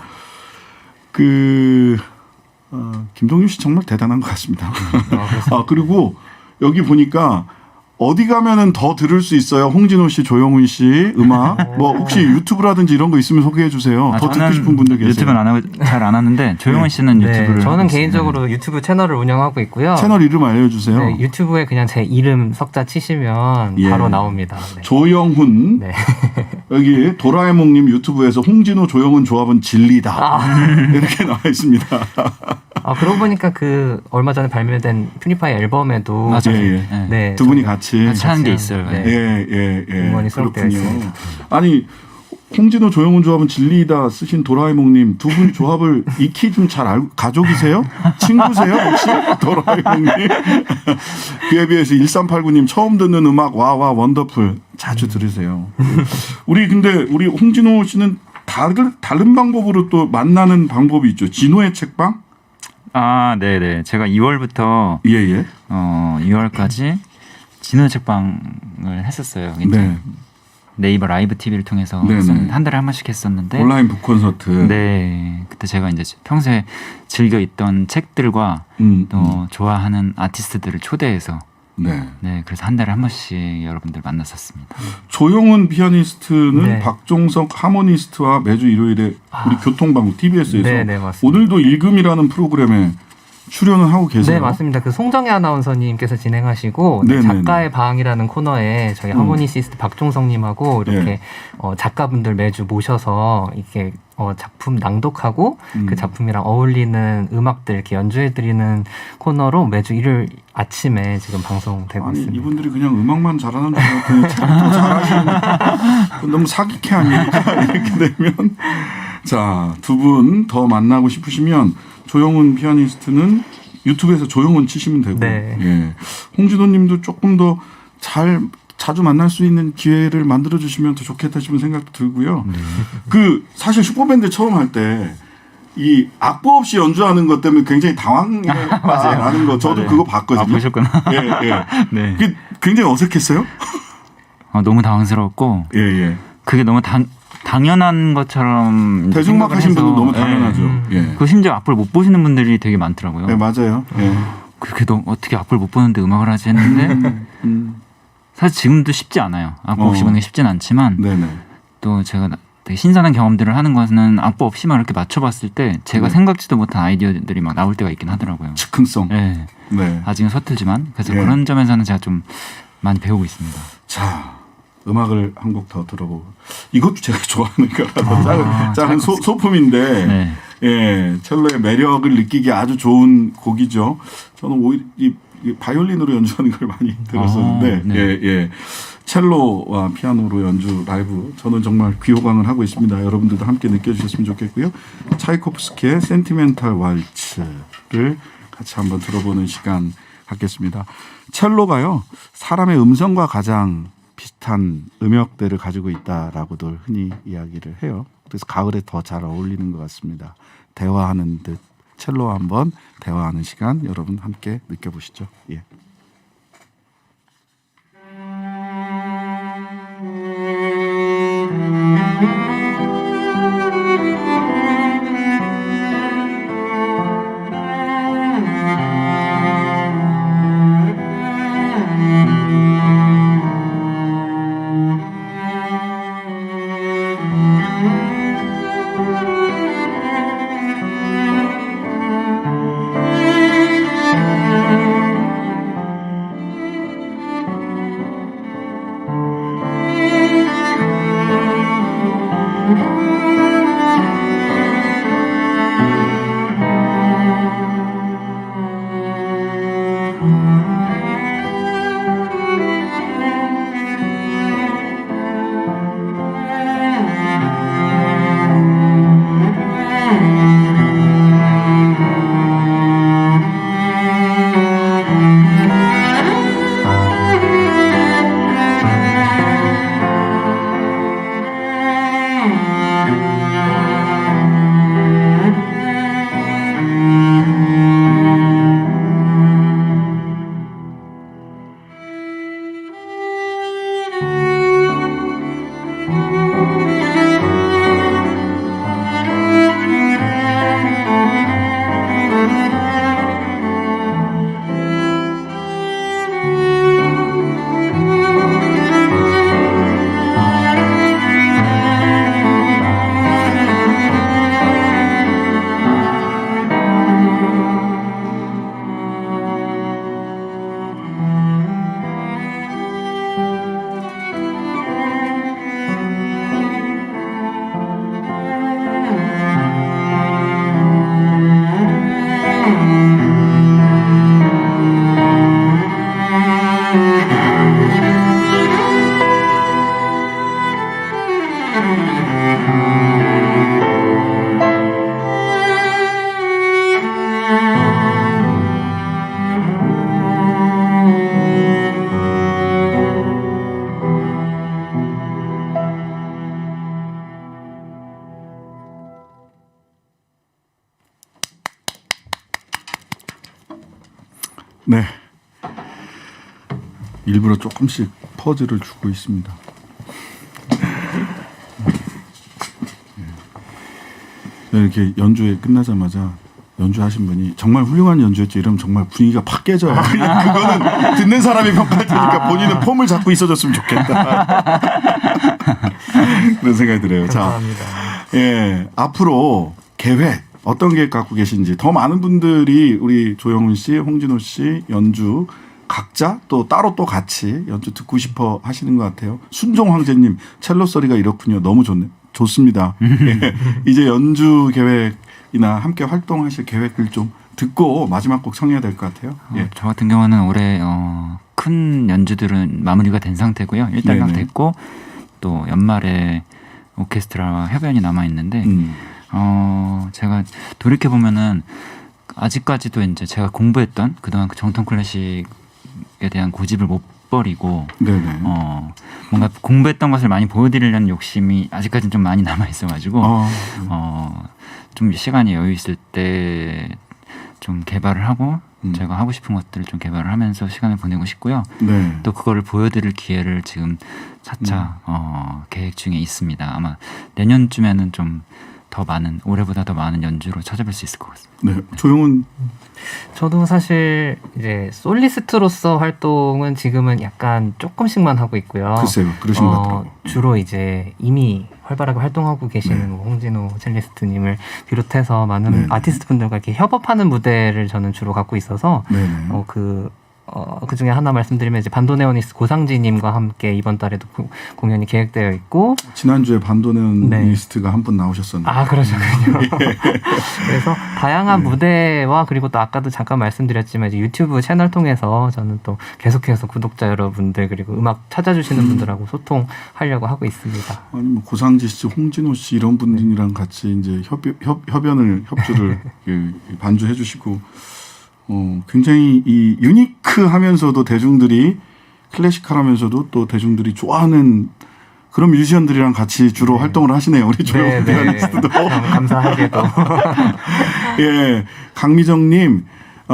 김동률 씨 정말 대단한 것 같습니다. 그리고 여기 보니까 어디 가면은 더 들을 수 있어요. 홍진호 씨, 조영훈 씨 음악. 혹시 유튜브라든지 이런 거 있으면 소개해 주세요. 더 듣고 싶은 분들 계세요. 유튜브는 잘 안 하는데 조영훈 씨는 유튜브를. 저는 개인적으로 유튜브 채널을 운영하고 있고요. 채널 이름 알려주세요. 네, 유튜브에 그냥 제 이름 석자 치시면 바로 나옵니다. 네. 조영훈. 네. 여기 도라에몽님 유튜브에서 홍진호, 조영훈 조합은 진리다. 이렇게 나와 있습니다. 그러고 보니까 얼마 전에 발매된 퓨니파이 앨범에도 맞아요. 두 분이 같이 하는 게 있어요. 음원이 수록되어 있습니다. 아니 홍진호, 조영훈 조합은 진리다 쓰신 도라에몽님 두 분 조합을 익히 좀 잘 알고 가족이세요? 친구세요? 혹시 도라에몽님? 그에 비해서 1389님 처음 듣는 음악 와와 원더풀 자주 들으세요. 우리 홍진호 씨는 다른 방법으로 또 만나는 방법이 있죠. 진호의 책방? 네네. 제가 2월부터 2월까지 진호 책방을 했었어요. 네이버 라이브 TV를 통해서 한 달에 한 번씩 했었는데 온라인 북 콘서트. 네, 그때 제가 이제 평소에 즐겨 있던 책들과 또 좋아하는 아티스트들을 초대해서 그래서 한 달에 한 번씩 여러분들 만났었습니다. 조용훈 피아니스트는 박종석 하모니스트와 매주 일요일에 우리 교통방송 TBS에서 오늘도 일금이라는 프로그램에 출연을 하고 계세요. 네, 맞습니다. 그 송정혜 아나운서님께서 진행하시고 작가의 방이라는 코너에 저희 하모니시스트 박종성님하고 이렇게 작가분들 매주 모셔서 이렇게 작품 낭독하고 그 작품이랑 어울리는 음악들 이렇게 연주해드리는 코너로 매주 일요일 아침에 지금 방송되고 있습니다. 이분들이 그냥 음악만 잘하는 줄 알았더니 작도 잘하시는 너무 사기캐 아닙니까? 이렇게 되면 자, 두 분 더 만나고 싶으시면 조영훈 피아니스트는 유튜브에서 조영훈 치시면 되고 네. 예. 홍진호님도 조금 더 자주 만날 수 있는 기회를 만들어 주시면 더 좋겠다 싶은 생각도 들고요. 그 사실 슈퍼밴드 처음 할 때 이 악보 없이 연주하는 것 때문에 굉장히 당황해라는 거 저도 그거 봤거든요. 보셨구나. 예, 예. 네. 그게 굉장히 어색했어요? 너무 당황스러웠고 예, 예. 그게 너무 당연한 것처럼 대중음악 하신 분도 너무 당연하죠. 예. 그 심지어 악보를 못 보시는 분들이 되게 많더라고요. 네, 맞아요. 예. 그렇게 너무 어떻게 악보를 못 보는데 음악을 하지 했는데 사실 지금도 쉽지 않아요. 악보 없이 보는 게 쉽진 않지만 네네. 또 제가 되게 신선한 경험들을 하는 것은 악보 없이만 이렇게 맞춰봤을 때 제가 생각지도 못한 아이디어들이 막 나올 때가 있긴 하더라고요. 즉흥성. 네. 네. 아직은 서툴지만 그래서 예. 그런 점에서는 제가 좀 많이 배우고 있습니다. 자, 음악을 한 곡 더 들어보고 이것도 제가 좋아하는 거라서 작은 소품인데 네. 예, 첼로의 매력을 느끼기 아주 좋은 곡이죠. 저는 오히려 이 바이올린으로 연주하는 걸 많이 들었었는데 네. 예, 예. 첼로와 피아노로 연주 라이브 저는 정말 귀호강을 하고 있습니다. 여러분들도 함께 느껴주셨으면 좋겠고요. 차이코프스키의 센티멘탈 왈츠를 같이 한번 들어보는 시간 갖겠습니다. 첼로가요, 사람의 음성과 가장 비슷한 음역대를 가지고 있다라고들 흔히 이야기를 해요. 그래서 가을에 더 잘 어울리는 것 같습니다. 대화하는 듯 첼로와 한번 대화하는 시간 여러분 함께 느껴보시죠. 예. 네. 일부러 조금씩 퍼즐을 주고 있습니다. 이렇게 연주회 끝나자마자 연주하신 분이 정말 훌륭한 연주였죠. 이러면 정말 분위기가 팍 깨져요. 그거는 듣는 사람이 평가할 테니까 본인은 폼을 잡고 있어줬으면 좋겠다. 그런 생각이 들어요. 감사합니다. 자, 예, 앞으로 계획 어떤 계획 갖고 계신지 더 많은 분들이 우리 조영훈 씨, 홍진호 씨 연주 각자 또 따로 또 같이 연주 듣고 싶어 하시는 것 같아요. 순종 황제님 첼로 소리가 이렇군요. 너무 좋습니다. 예. 이제 연주 계획이나 함께 활동하실 계획을 좀 듣고 마지막 곡 청해야 될 것 같아요. 예. 저 같은 경우는 올해 큰 연주들은 마무리가 된 상태고요. 1단락 됐고 또 연말에 오케스트라와 협연이 남아 있는데 제가 돌이켜 보면은 아직까지도 이제 제가 공부했던 그동안 그 정통 클래식에 대한 고집을 못 버리고 뭔가 공부했던 것을 많이 보여드리려는 욕심이 아직까지는 좀 많이 남아 있어가지고 좀 시간이 여유 있을 때 좀 개발을 하고 제가 하고 싶은 것들을 좀 개발을 하면서 시간을 보내고 싶고요. 또 그거를 보여드릴 기회를 지금 차차 계획 중에 있습니다. 아마 내년쯤에는 좀 더 많은 올해보다 더 많은 연주로 찾아뵐 수 있을 것 같습니다. 네, 조용은 저도 사실 이제 솔리스트로서 활동은 지금은 약간 조금씩만 하고 있고요. 글쎄요, 그러신 것 같아요. 주로 이제 이미 활발하게 활동하고 계시는 홍진호 첼리스트님을 비롯해서 많은 아티스트 분들과 이렇게 협업하는 무대를 저는 주로 갖고 있어서 그 중에 하나 말씀드리면 이제 반도네오니스트 고상지님과 함께 이번 달에도 공연이 계획되어 있고 지난주에 반도네오니스트가 한 분 나오셨었는데 그러셨군요. 그래서 다양한 무대와 그리고 또 아까도 잠깐 말씀드렸지만 이제 유튜브 채널 통해서 저는 또 계속해서 구독자 여러분들 그리고 음악 찾아주시는 분들하고 소통하려고 하고 있습니다. 아니 뭐 고상지 씨, 홍진호 씨 이런 분들이랑 같이 이제 협주를 반주해 주시고 굉장히 이 유니크하면서도 대중들이 클래시컬하면서도 또 대중들이 좋아하는 그런 뮤지션들이랑 같이 주로 활동을 하시네요. 우리 조용 피아니스트도. 감사하게도. 예, 강미정님,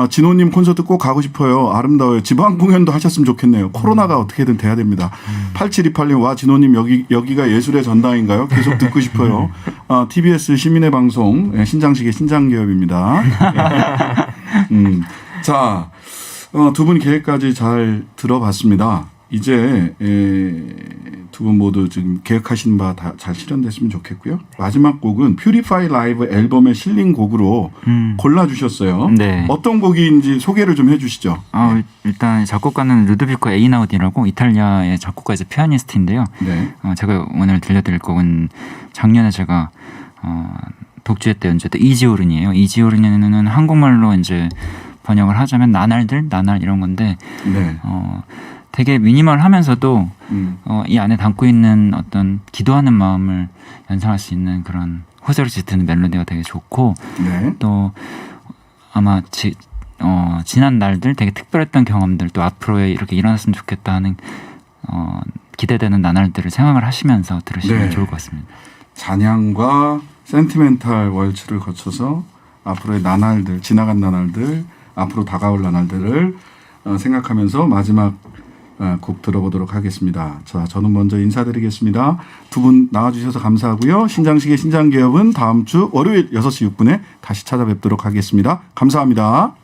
진호님 콘서트 꼭 가고 싶어요. 아름다워요. 지방 공연도 하셨으면 좋겠네요. 코로나가 어떻게든 돼야 됩니다. 8728님, 와 진호님 여기가 예술의 전당인가요? 계속 듣고 싶어요. TBS 시민의 방송 신장식의 신장기업입니다. 자, 두 분 계획까지 잘 들어봤습니다. 이제 두 분 모두 지금 계획하신 바 다 잘 실현됐으면 좋겠고요. 마지막 곡은 퓨리파이 라이브 앨범에 실린 곡으로 골라주셨어요. 네. 어떤 곡인지 소개를 좀 해주시죠. 일단 작곡가는 루도비코 에이나우디라고 이탈리아의 작곡가이자 피아니스트인데요. 네. 제가 오늘 들려드릴 곡은 작년에 제가 독주회 때 연주했던 이지오른이에요. 이지오른은 한국말로 이제 번역을 하자면 나날 이런 건데 되게 미니멀하면서도 이 안에 담고 있는 어떤 기도하는 마음을 연상할 수 있는 그런 호소를 짙은 멜로디가 되게 좋고 또 아마 지난 날들 되게 특별했던 경험들 또 앞으로에 이렇게 일어났으면 좋겠다 하는 기대되는 나날들을 생각을 하시면서 들으시면 좋을 것 같습니다. 찬양과 센티멘탈 월츠를 거쳐서 앞으로의 나날들, 지나간 나날들, 앞으로 다가올 나날들을 생각하면서 마지막 곡 들어보도록 하겠습니다. 자, 저는 먼저 인사드리겠습니다. 두 분 나와주셔서 감사하고요. 신장식의 신장기업은 다음 주 월요일 6시 6분에 다시 찾아뵙도록 하겠습니다. 감사합니다.